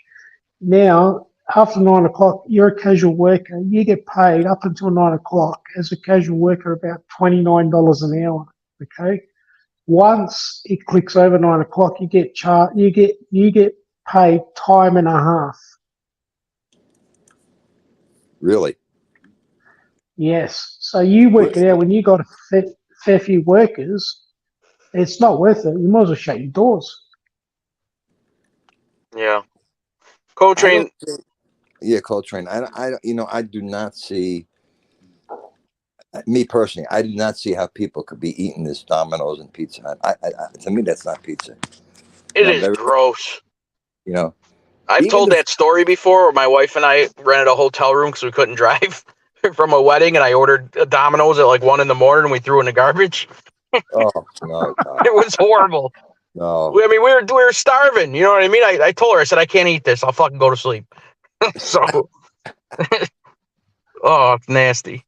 Now, after 9 o'clock, you're a casual worker. You get paid up until 9 o'clock as a casual worker about $29 an hour. Okay. Once it clicks over 9 o'clock, you get paid time and a half. Really? Yes. So you work it out when you got a fair few workers. It's not worth it. You might as well shut your doors. Yeah. Coach Rain. Yeah, Coltrane. I do not see. Me personally, I do not see how people could be eating this Domino's and Pizza Hut. To me, that's not pizza. It is gross. I've told that story before where my wife and I rented a hotel room because we couldn't drive from a wedding, and I ordered Domino's at like 1 a.m. and we threw in the garbage. Oh no! It was horrible. No. I mean, we were starving. You know what I mean? I told her, I said, I can't eat this. I'll fucking go to sleep. So, oh, it's nasty.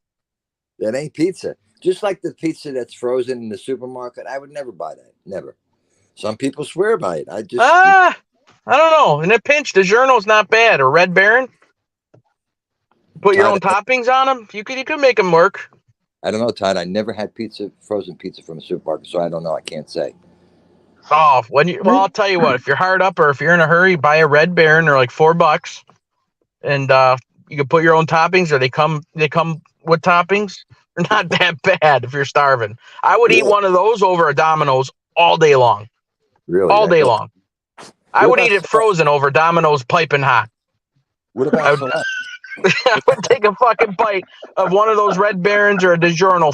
That ain't pizza. Just like the pizza that's frozen in the supermarket, I would never buy that. Never. Some people swear by it. I don't know. In a pinch, DiGiorno's not bad. Or Red Baron. Put your own toppings on them. You could make them work. I don't know, Todd. I never had frozen pizza from a supermarket, so I don't know. I can't say. Oh, I'll tell you what. If you're hard up or if you're in a hurry, buy a Red Baron. They're like $4, and you can put your own toppings, or they come with toppings. They're not that bad if you're starving. I would eat one of those over a Domino's all day long. Really? All day long. I would eat it frozen over Domino's piping hot. What about Celeste? I would take a fucking bite of one of those Red Barons or a DiGiorno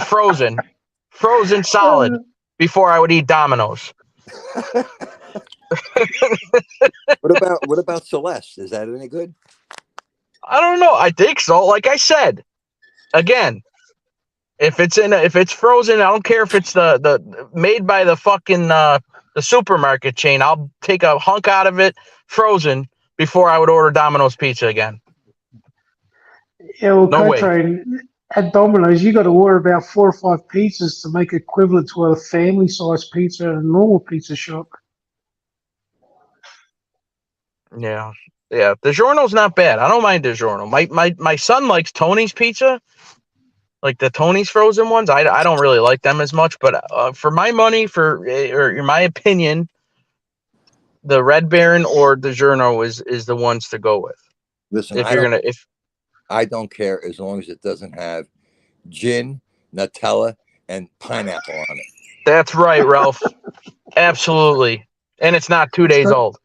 frozen solid before I would eat Domino's. What about Celeste? Is that any good? I don't know. I think so. Like I said, again, if it's frozen, I don't care if it's the made by the fucking the supermarket chain. I'll take a hunk out of it frozen before I would order Domino's pizza again. Yeah, well, No way. At Domino's, you got to order about 4 or 5 pizzas to make equivalent to a family-sized pizza at a normal pizza shop. Yeah. DiGiorno's not bad. I don't mind DiGiorno. My son likes Tony's pizza. like the Tony's frozen ones. I don't really like them as much, but for my money, or in my opinion, the Red Baron or the Journo is the ones to go with. Listen, If you're gonna, if I don't care as long as it doesn't have gin, Nutella, and pineapple on it. that's right, Ralph. Absolutely, and it's not 2 days got, old.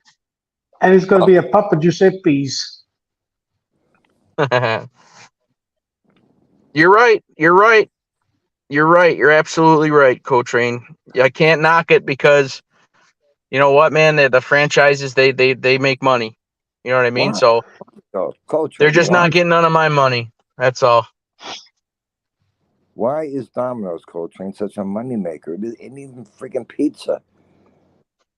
and it's got to be a Papa Giuseppe's. You're right. You're right. You're right. You're absolutely right, Coltrane. I can't knock it because you know what, man? The franchises they make money. You know what I mean? Why? So So, they're Coltrane, just not getting none of my money. That's all. why is Domino's, Coltrane, such a moneymaker? It ain't even freaking pizza.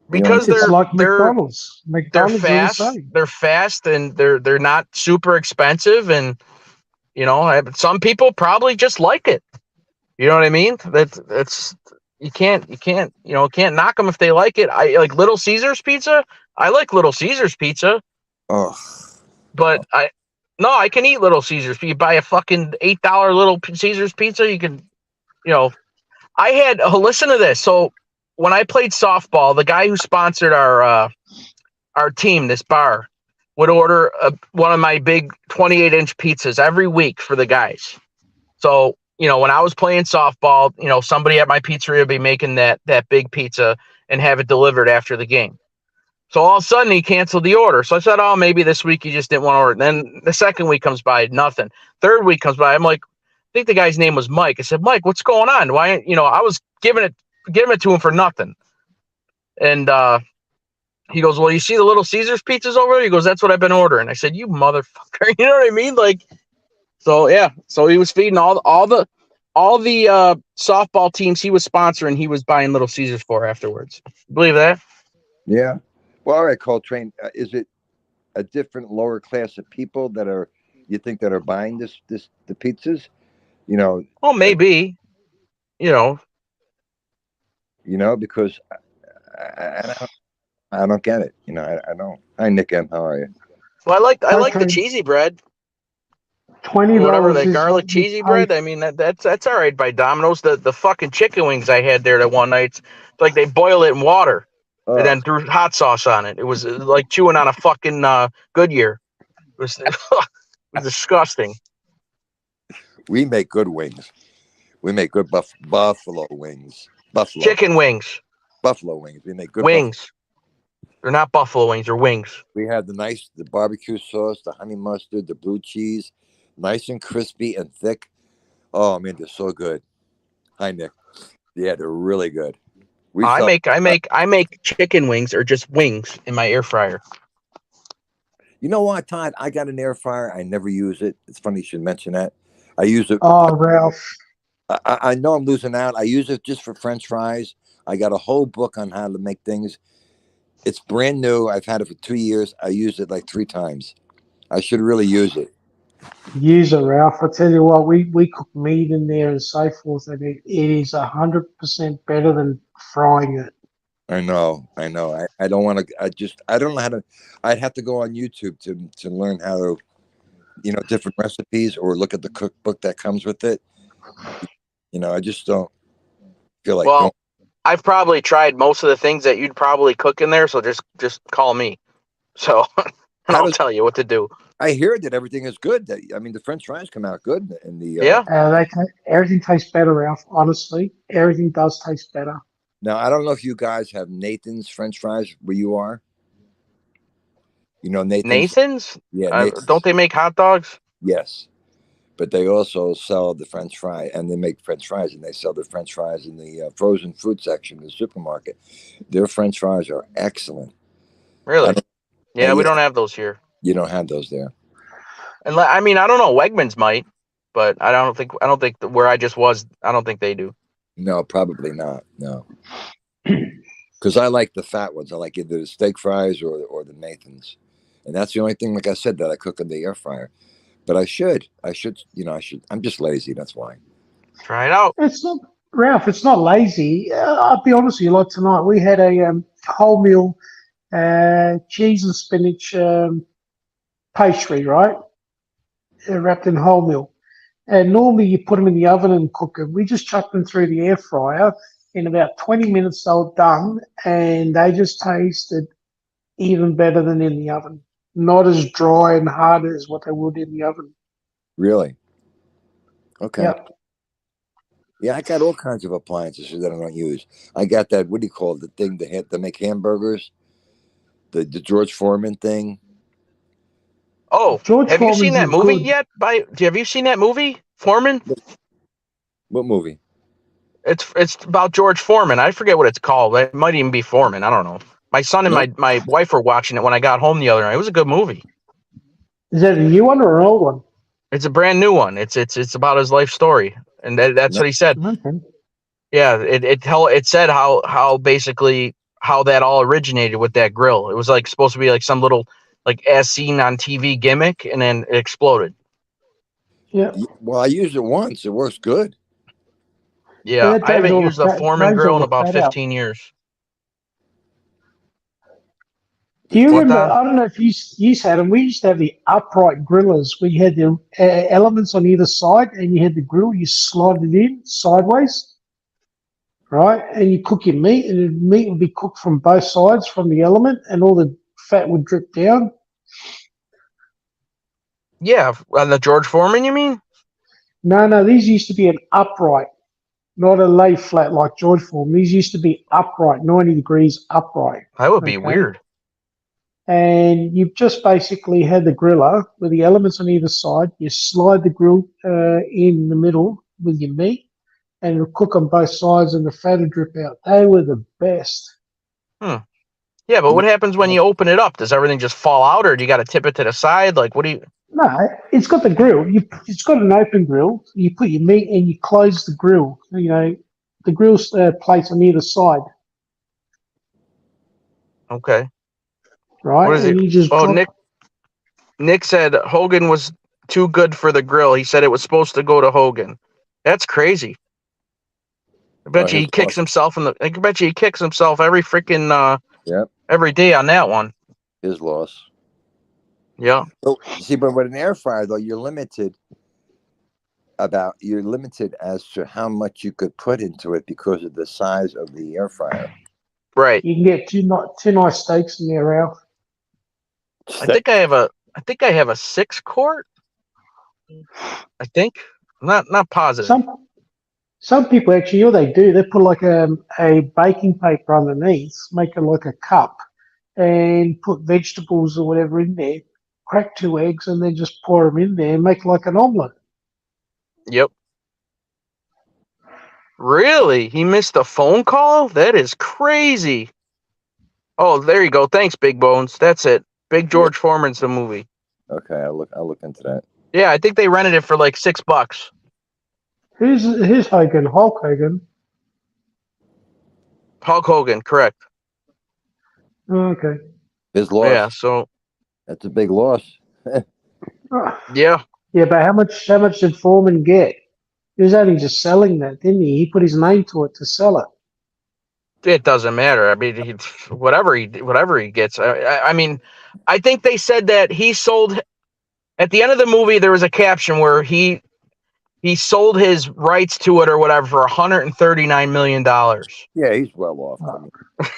Because It's like they're McDonald's. they're McDonald's are the fast. same. They're fast, and they're not super expensive. And you know, some people probably just like it. You know what I mean? That's can't knock them if they like it. I like Little Caesars pizza. I like Little Caesars pizza, Oh, but I can eat Little Caesars. You buy a fucking $8 Little Caesars pizza, you can, you know. I had listen to this. So when I played softball, the guy who sponsored our team, this bar, would order one of my big 28-inch pizzas every week for the guys. So, you know, when I was playing softball, you know, somebody at my pizzeria would be making that big pizza and have it delivered after the game. So all of a sudden he canceled the order. So I said, oh, maybe this week he just didn't want to order. Then the second week comes by, nothing. Third week comes by, I'm like, I think the guy's name was Mike. I said, Mike, what's going on? Why, you know, I was giving it to him for nothing. And he goes, well, you see the Little Caesars pizzas over there? He goes, that's what I've been ordering. I said, you motherfucker. You know what I mean? Like, so yeah. So he was feeding all the softball teams he was sponsoring. He was buying Little Caesars for afterwards. Believe that? yeah. Well, all right, Coltrane. Is it a different lower class of people that are you think that are buying the pizzas? You know, Well, maybe. You know, because I don't get it. I don't. Hi, Nick M. How are you? well, I like the Okay, cheesy bread, whatever $20 that is garlic what you cheesy pay. bread. I mean that's all right by Domino's. The fucking chicken wings I had there that one night, it's like they boil it in water and Oh, then threw hot sauce on it. It was like chewing on a fucking Goodyear. It was disgusting. we make good wings. We make good buffalo wings. Chicken wings, Buffalo wings. We make good buffalo. wings. They're not buffalo wings. They're wings. We have the barbecue sauce, the honey mustard, the blue cheese, nice and crispy and thick. Oh man, they're so good. Hi, Nick. Yeah, they're really good. We I sell. make chicken wings or just wings in my air fryer. You know what, Todd? I got an air fryer. I never use it. It's funny you should mention that. I use it. Oh, Ralph. I know I'm losing out. I use it just for French fries. I got a whole book on how to make things. It's brand new. I've had it for 2 years. I used it like 3 times. I should really use it. Use it, Ralph. I tell you what, we cook meat in there and so forth, and it is 100% better than frying it. I know. I don't want to. I don't know how to. I'd have to go on YouTube to learn how to, different recipes or look at the cookbook that comes with it. I just don't feel like Well, going. I've probably tried most of the things that you'd probably cook in there, so just call me. So and I'll tell you what to do. I hear that everything is good. The French fries come out good in the. Yeah. Everything tastes better, Ralph. Honestly, everything does taste better. Now I don't know if you guys have Nathan's French fries where you are. Nathan's. Yeah, Nathan's. Don't they make hot dogs? Yes, but they also sell the French fry, and they make French fries, and they sell the French fries in the frozen fruit section in the supermarket. Their French fries are excellent. Really? Yeah, we don't have those here. You don't have those there. And I don't know. Wegmans might, but I don't think where I just was. I don't think they do. No, probably not. No, because I like the fat ones. I like either the steak fries or the Nathan's, and that's the only thing, like I said, that I cook in the air fryer. But I should. I'm just lazy. That's why. Try it out. It's not, Ralph. It's not lazy. I'll be honest with you. Like tonight, we had a wholemeal cheese and spinach pastry, right? Wrapped in wholemeal. And normally you put them in the oven and cook them. We just chucked them through the air fryer. In about 20 minutes, they were done, and they just tasted even better than in the oven. Not as dry and hard as what they would in the oven. Really? Okay. Yep. Yeah, I got all kinds of appliances that I don't use. I got that, what do you call it, the thing to make hamburgers? The George Foreman thing. Oh, George have you seen Foreman's that is movie good. yet? Have you seen that movie, Foreman? What movie? It's about George Foreman. I forget what it's called. It might even be Foreman. I don't know. My son and No. my wife were watching it when I got home the other night. It was a good movie. Is that a new one or an old one? It's a brand new one. It's about his life story, and that's No. what he said. Okay. Yeah, it said how basically how that all originated with that grill. It was like supposed to be like some little like as seen on TV gimmick, and then it exploded. Yeah. Well, I used it once. It works good. Yeah, That I drains haven't all the used a fat, Foreman drains grill all in the about fat out. 15 years. Do you What, remember? Don? I don't know if you had them. We used to have the upright grillers. We had the elements on either side, and you had the grill. You slide it in sideways, right? And you cook your meat, and the meat would be cooked from both sides from the element, and all the fat would drip down. Yeah, on the George Foreman, you mean? No, these used to be an upright, not a lay flat like George Foreman. These used to be upright, 90 degrees upright. That would be Okay. weird. And you just basically had the griller with the elements on either side. You slide the grill in the middle with your meat, and it'll cook on both sides, and the fat will drip out. They were the best. Yeah, but what happens when you open it up? Does everything just fall out, or do you got to tip it to the side? Like, what do you? No, it's got the grill. It's got an open grill. You put your meat and you close the grill. You know, the grill plates on either side, Okay. right? What is it? And you just Oh, drop. Nick said Hogan was too good for the grill. He said it was supposed to go to Hogan. That's crazy. I bet you His he kicks loss. himself in the. I bet you he kicks himself every freaking Yep. every day on that one. His loss. Yeah. So, see, but with an air fryer, though, you're limited as to how much you could put into it because of the size of the air fryer. Right. You can get two nice steaks in there, Ralph. I think I have a 6-quart. I think. I'm not positive. Some people actually, you know what they do? They put like a baking paper underneath, make it like a cup, and put vegetables or whatever in there, crack 2 eggs, and then just pour them in there and make like an omelette. Yep. Really? He missed a phone call? That is crazy. Oh, there you go. Thanks, Big Bones. That's it. Big George Foreman's the movie. Okay, I'll look into that. Yeah, I think they rented it for like $6. Who's Hogan? Hulk Hogan. Hulk Hogan, correct. Oh, okay. His loss. Yeah, so That's a big loss. yeah. Yeah, but how much did Foreman get? He was only just selling that, didn't he? He put his name to it to sell it. It doesn't matter. I mean, whatever he gets. I mean, I think they said that he sold at the end of the movie. There was a caption where he sold his rights to it or whatever for $139 million. Yeah, he's well off. I mean,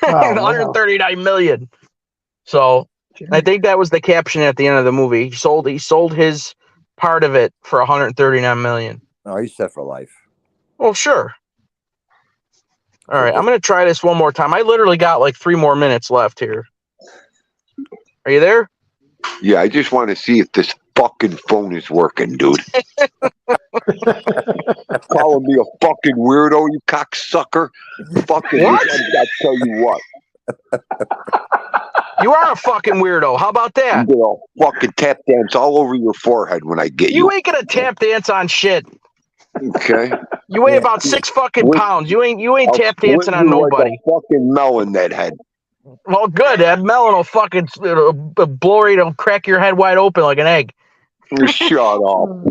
Wow. 139 million. So I think that was the caption at the end of the movie. He sold his part of it for 139 million. no, he's set for life. Well, sure. All right, I'm gonna try this one more time. I literally got like 3 more minutes left here. Are you there? Yeah, I just want to see if this fucking phone is working, dude. Calling me a fucking weirdo, you cocksucker. Fucking, What? I tell you what. You are a fucking weirdo. How about that? I'm gonna fucking tap dance all over your forehead when I get you. You ain't gonna tap dance on shit. Okay. You weigh about 6 fucking pounds. You ain't I'll tap dancing split on you nobody. Like a fucking melon, that head. Well, good. That melon will fucking blow you. It'll crack your head wide open like an egg. Shut up.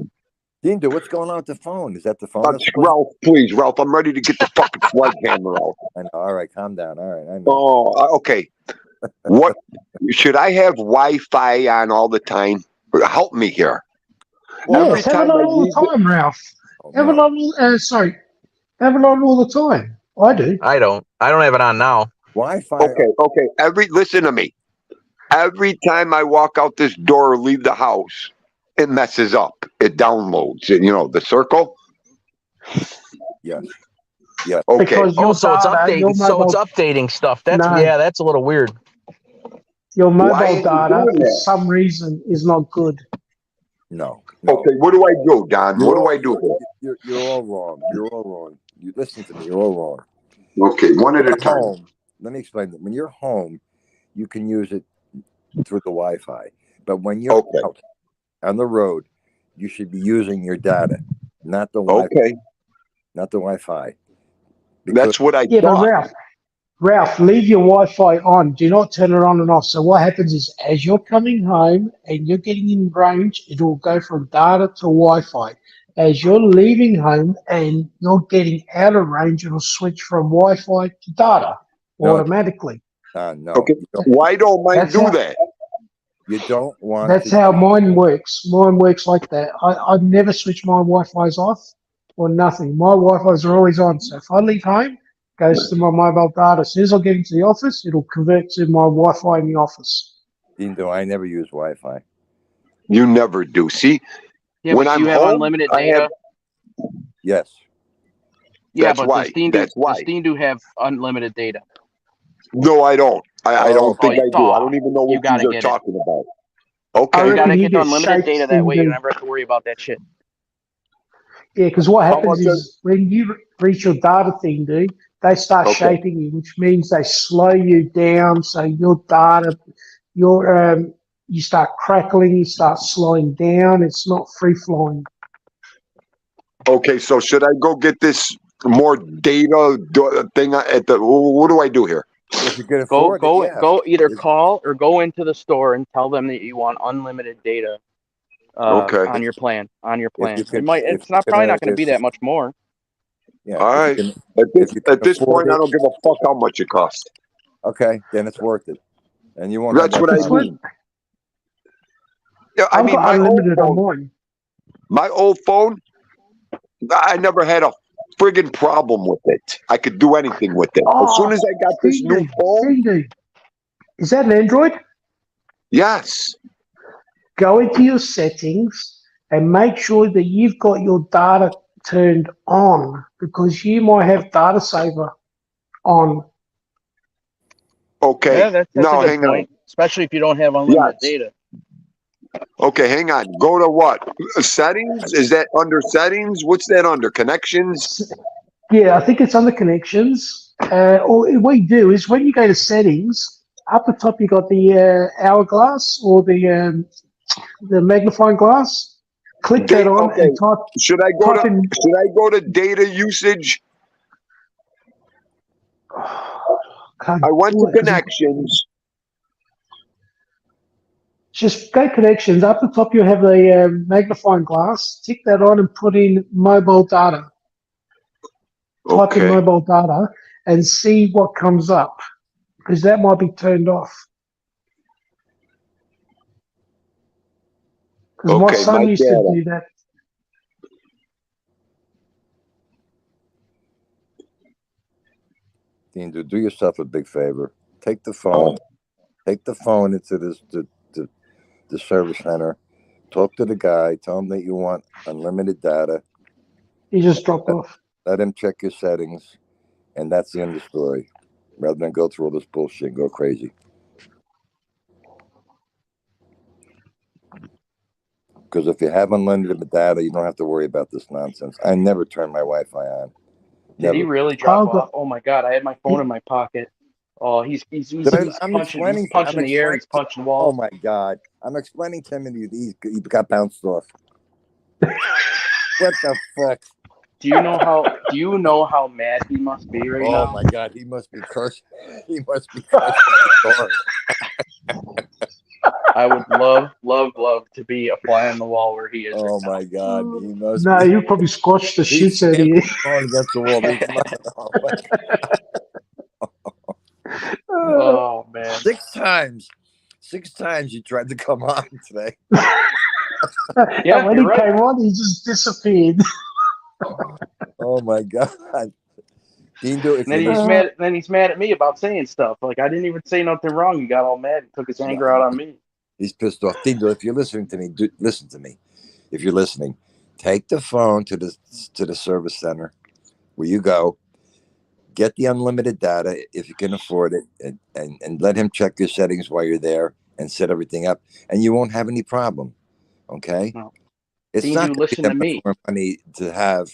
Dindo, what's going on with the phone? Is that the phone? Ralph, please, Ralph. I'm ready to get the fucking sledgehammer out. I know. All right, calm down. All right, I know. Oh, okay. What should I have Wi-Fi on all the time? Help me here. Every Yes, have it time on I all leave, the time, Ralph. Oh, Have it no. on. Sorry, have it on all the time. I do. I don't have it on now. Wi-Fi. okay. Listen to me. Every time I walk out this door or leave the house, it messes up. It downloads. The circle. Yes. Yes. Okay. Because your So it's data, your updating. So it's mobile, updating stuff. That's no, that's a little weird. your Why mobile ain't you data doing for that? some reason is not good. No. No. Okay. What do I do, Don? You're What do all, I do you're all wrong. You're all wrong. You listen to me. You're all wrong. here? Okay. One at a You're time. home. Let me explain that. When you're home, you can use it through the Wi-Fi. But when you're Okay. out on the road, you should be using your data, not the Wi-Fi. Okay. Not the Wi-Fi. Because That's what I Yeah, but thought. Ralph, leave your Wi-Fi on. Do not turn it on and off. So what happens is, as you're coming home and you're getting in range, it will go from data to Wi-Fi. As you're leaving home and you're getting out of range, it'll switch from Wi-Fi to data no, automatically. no, Okay. Why don't mine That's do how that? you don't want that's to. how mine works. Mine works like that. I never switch my Wi-Fi's off or nothing. My Wi-Fi's are always on. So if I leave home, it goes to my mobile data. As soon as I get into the office, it'll convert to my Wi-Fi in the office. I never use Wi-Fi. You never do. See, Yeah, when but do I'm you have home, unlimited I have. data? Yes. Yeah, That's but why. That's why. does Steam do have unlimited data? No, I don't. I Oh, don't think I do. I Oh, don't even know you what these gotta are get it. talking about. I Okay. You reckon gotta you get the get unlimited shaped data. That thing way you do. never have to worry about that shit. Yeah, because what How happens much? is when you reach your data thing, dude, they start Okay. shaping you, which means they slow you down. So your data, you start crackling, you start slowing down. It's not free flowing. Okay. So should I go get this more data thing at the? What do I do here? If you can afford it, yeah. Go either If, call or go into the store and tell them that you want unlimited data Okay. on your plan. if you It can, might. if It's you not can, probably not going to be that much more. yeah. All If you right. can, At this if you can at this afford point, I it, don't give a fuck how much it costs. okay, then it's worth it, and you won't have That's that what I Because problem. when mean. Yeah, I I've mean, got unlimited on mine. my old phone, I never had a friggin' problem with it. I could do anything with it. As soon Oh, as I got this new Dingy, phone, Dingy. Is that an Android? yes. Go into your settings and make sure that you've got your data turned on because you might have data saver on. Okay. Yeah, that's a No, good hang on. point, especially if you don't have unlimited Yes. data. Okay, hang on. Go to what? Settings? Is that under settings? What's that under? Connections? Yeah, I think it's under connections. Or what you do is when you go to settings, up the top you got the hourglass or the magnifying glass. Click that on Okay. and type Should type in. to data usage? Can't I went do to it 'cause connections. just go connections. Up the top, you have the magnifying glass. Tick that on and put in mobile data. Type in Okay. mobile data and see what comes up because that might be turned off. Because my Okay, my son used to data. do that. Dean, do yourself a big favor. Take the Oh, phone. Take the phone into the service center. Talk to the guy. Tell him that you want unlimited data. He just dropped off. Let him check your settings, and that's the end of the story. Rather than go through all this bullshit and go crazy. Because if you have unlimited data, you don't have to worry about this nonsense. I never turn my Wi-Fi on. Did he Never. really drop I've got. off? Oh my god! I had my phone in my pocket. Oh, he's I'm punching. He's explaining. I'm punching the air. explaining. He's punching Oh walls. my God! I'm explaining to him, and he got bounced off. What the fuck? Do you know how mad he must be right Oh now? my God! He must be cursed. He must be cursed. I would love to be a fly on the wall where he is Oh right now. my God! He must No, be. you probably squashed the He's shits out of stamping you. his phone against the wall. There's nothing. Oh, Oh, Oh man. 6 times. 6 times you tried to come on today. Yeah, when you're he right. came on, he just disappeared. Oh my God. Dean, do if And then you're he's listening. mad. Then he's mad at me about saying stuff. Like I didn't even say nothing wrong. He got all mad and took his anger out on me. He's pissed off. Dean, if you're listening to me, listen to me. If you're listening, take the phone to the service center where you go. Get the unlimited data if you can afford it, and let him check your settings while you're there and set everything up, and you won't have any problem. Okay, No, it's Dean, not do going to be listen to that much me. more money to have.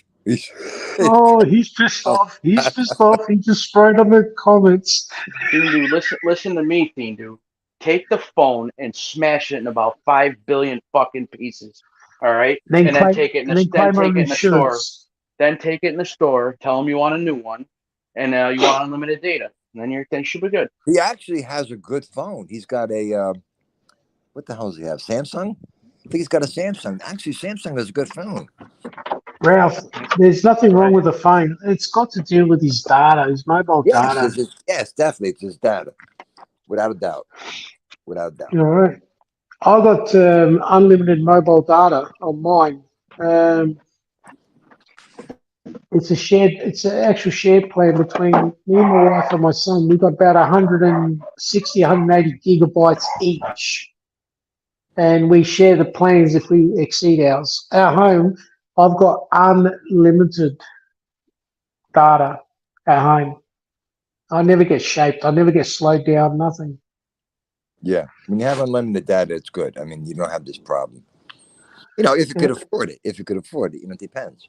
Oh, he's pissed off. He's pissed off. He just sprayed on the comments. Dean, do listen to me. Dean, do take the phone and smash it in about 5 billion fucking pieces. All right, Then and then claim take it in and then then claim take on it in the store. insurance. Then take it in the store. Tell them you want a new one, and you want unlimited data. And then you should be good. He actually has a good phone. He's got a what the hell does he have? Samsung. I think he's got a Samsung. Actually, Samsung is a good phone. Ralph, there's nothing wrong Right. with the phone. It's got to do with his data, his mobile Yes, data. yes, definitely, it's his data, without a doubt, without a doubt. All right. I got unlimited mobile data on mine. Um, it's an actual shared plan between me and my wife and my son. We've got about 160, 180 gigabytes each. And we share the plans if we exceed ours. At home, I've got unlimited data at home. I never get shaped. I never get slowed down, nothing. Yeah, when you have unlimited data, it's good. I mean, you don't have this problem. You know, if you could afford it. If you could afford it, it depends.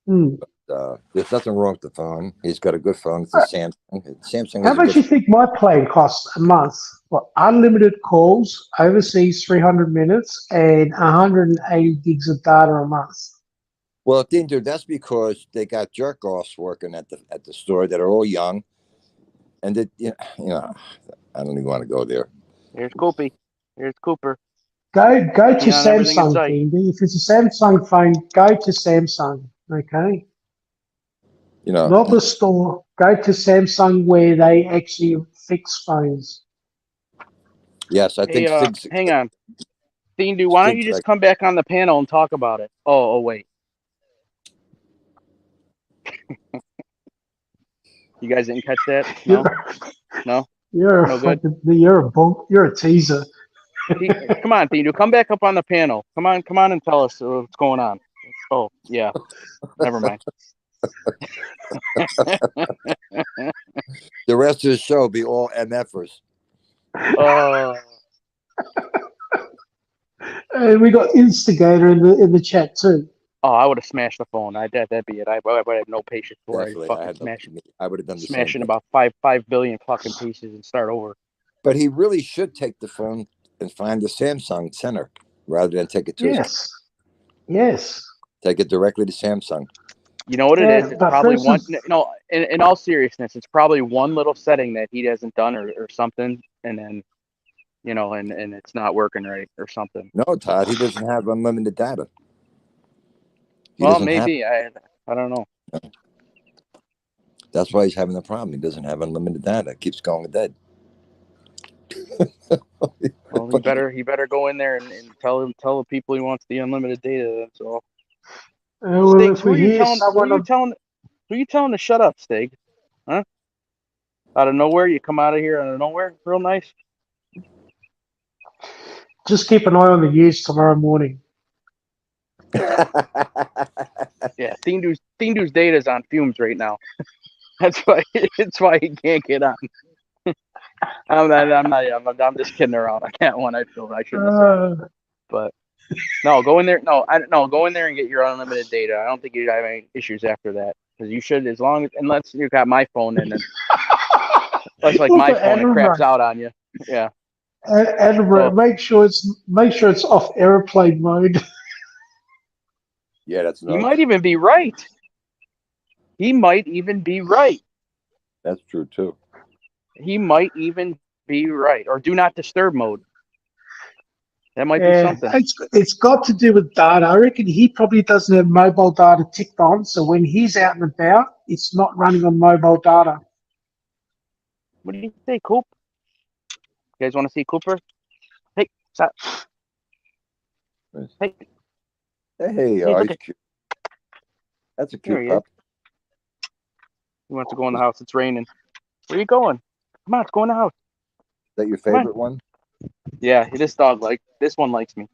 Hmm. There's nothing wrong with the phone. He's got a good phone. It's a Samsung. Samsung How is a much good. do you think my plan costs a month? Well, unlimited calls, overseas 300 minutes, and 180 gigs of data a month. Well, dude, that's because they got jerk offs working at the store that are all young, and that I don't even want to go there. Here's Koopy. Here's Cooper. Go to Keen on everything in Samsung, sight. Candy. If it's a Samsung phone, go to Samsung. Okay, You know, not the store. Go to Samsung where they actually fix phones. yes, I Hey, think hang on. Dean, why don't you just come back on the panel and talk about it? Oh, wait. You guys didn't catch that? No? No? You're a No good? you're a teaser. Come on, Dean, come back up on the panel. Come on and tell us what's going on. Oh, yeah. Never mind. the rest of the show be all MFers. And we got Instigator in the chat too. Oh, I would have smashed the phone. That'd be it. I would have no patience for it. I would have done the Smash same in thing. about 5 billion fucking pieces and start over. But he really should take the phone and find the Samsung center rather than take it to Yes. take it directly to Samsung. You know what it is? It's probably one. No, in all seriousness, it's probably one little setting that he hasn't done or something, and then and it's not working right or something. No, Todd, he doesn't have unlimited data. Well, maybe I don't know. That's why he's having the problem. He doesn't have unlimited data. It keeps going dead. Well, he better go in there and tell the people he wants the unlimited data. That's all. Stiggs, who are you telling to shut up, Stig? Huh? Out of nowhere, you come out of here out of nowhere, real nice. just keep an eye on the news tomorrow morning. Yeah, Thindu's data is on fumes right now. That's why he can't get on. I'm just kidding around on that one. I shouldn't have said that. But no, go in there. Go in there and get your unlimited data. I don't think you have any issues after that because you should, unless you got my phone and then that's like my phone. It craps out on you. Yeah. Edinburgh, make sure it's off airplane mode. Yeah, that's He might even be right. That's true too. He might even be right. Or do not disturb mode. That might be something. It's got to do with data. I reckon he probably doesn't have mobile data ticked on, so when he's out and about, it's not running on mobile data. What do you say, Coop? You guys want to see Cooper? Hey, stop. Hey, Hey, hey, oh, look he's at cute. That's a here cute he is. pup. He wants to go in the Is house. It's raining. Where are you going? Come on, let's go in the house. that your Come on. favorite one? Yeah, this one likes me.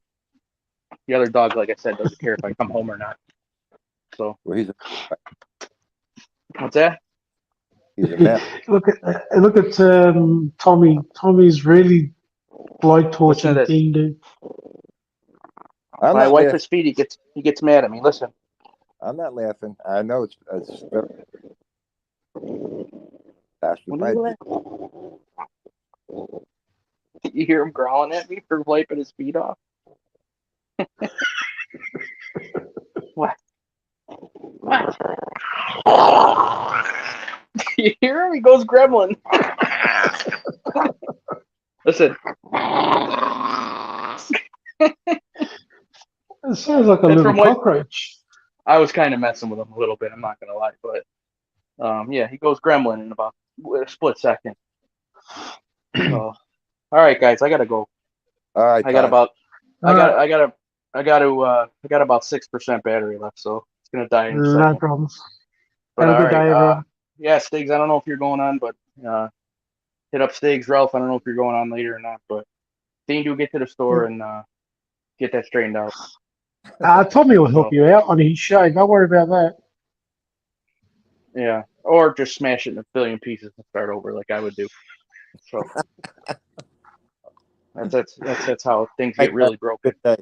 The other dog, like I said, doesn't care if I come home or not. So Well, what's that? he's a male. look at Tommy. Tommy's really bloke Listen to torching this. Dean, dude. If I'm I not wipe laughing. his feet, he gets mad at me. Listen. I'm not laughing. I know it's very past What are my you laughing? You hear him growling at me for wiping his feet off? What? What? You hear him? He goes gremlin. Listen. It sounds like a That's little from what cockroach. I was kind of messing with him a little bit. I'm not gonna lie, but yeah, he goes gremlin in about a split second. So, all right, guys, I gotta go. All right, I got Todd. about, All right, I got about 6% battery left, so it's gonna die in a no second. problems. But Have a all good right, day, everyone. yeah, Stiggs, I don't know if you're going on, but hit up Stiggs, Ralph. I don't know if you're going on later or not, but Dean, do get to the store and get that straightened out. Tommy will help So you out on his show. Don't worry about that. yeah, or just smash it in a billion pieces and start over like I would do. So that's how things Hey, get Todd, really broken. good day.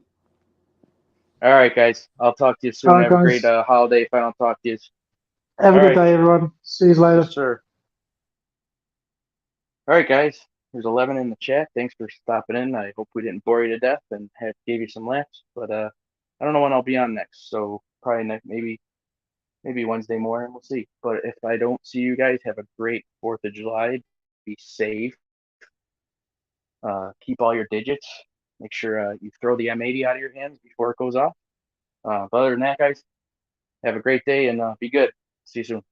All right, guys, I'll talk to you All soon. right, Have a great guys. holiday if I don't talk to you. Have a All good right, day, everyone. See you later. yes, sir. All right, guys. There's 11 in the chat. Thanks for stopping in. I hope we didn't bore you to death and gave you some laughs. But I don't know when I'll be on next. So probably maybe Wednesday morning. We'll see. But if I don't see you guys, have a great 4th of July. Be safe. Keep all your digits. Make sure you throw the M80 out of your hands before it goes off. But other than that, guys, have a great day and be good. See you soon.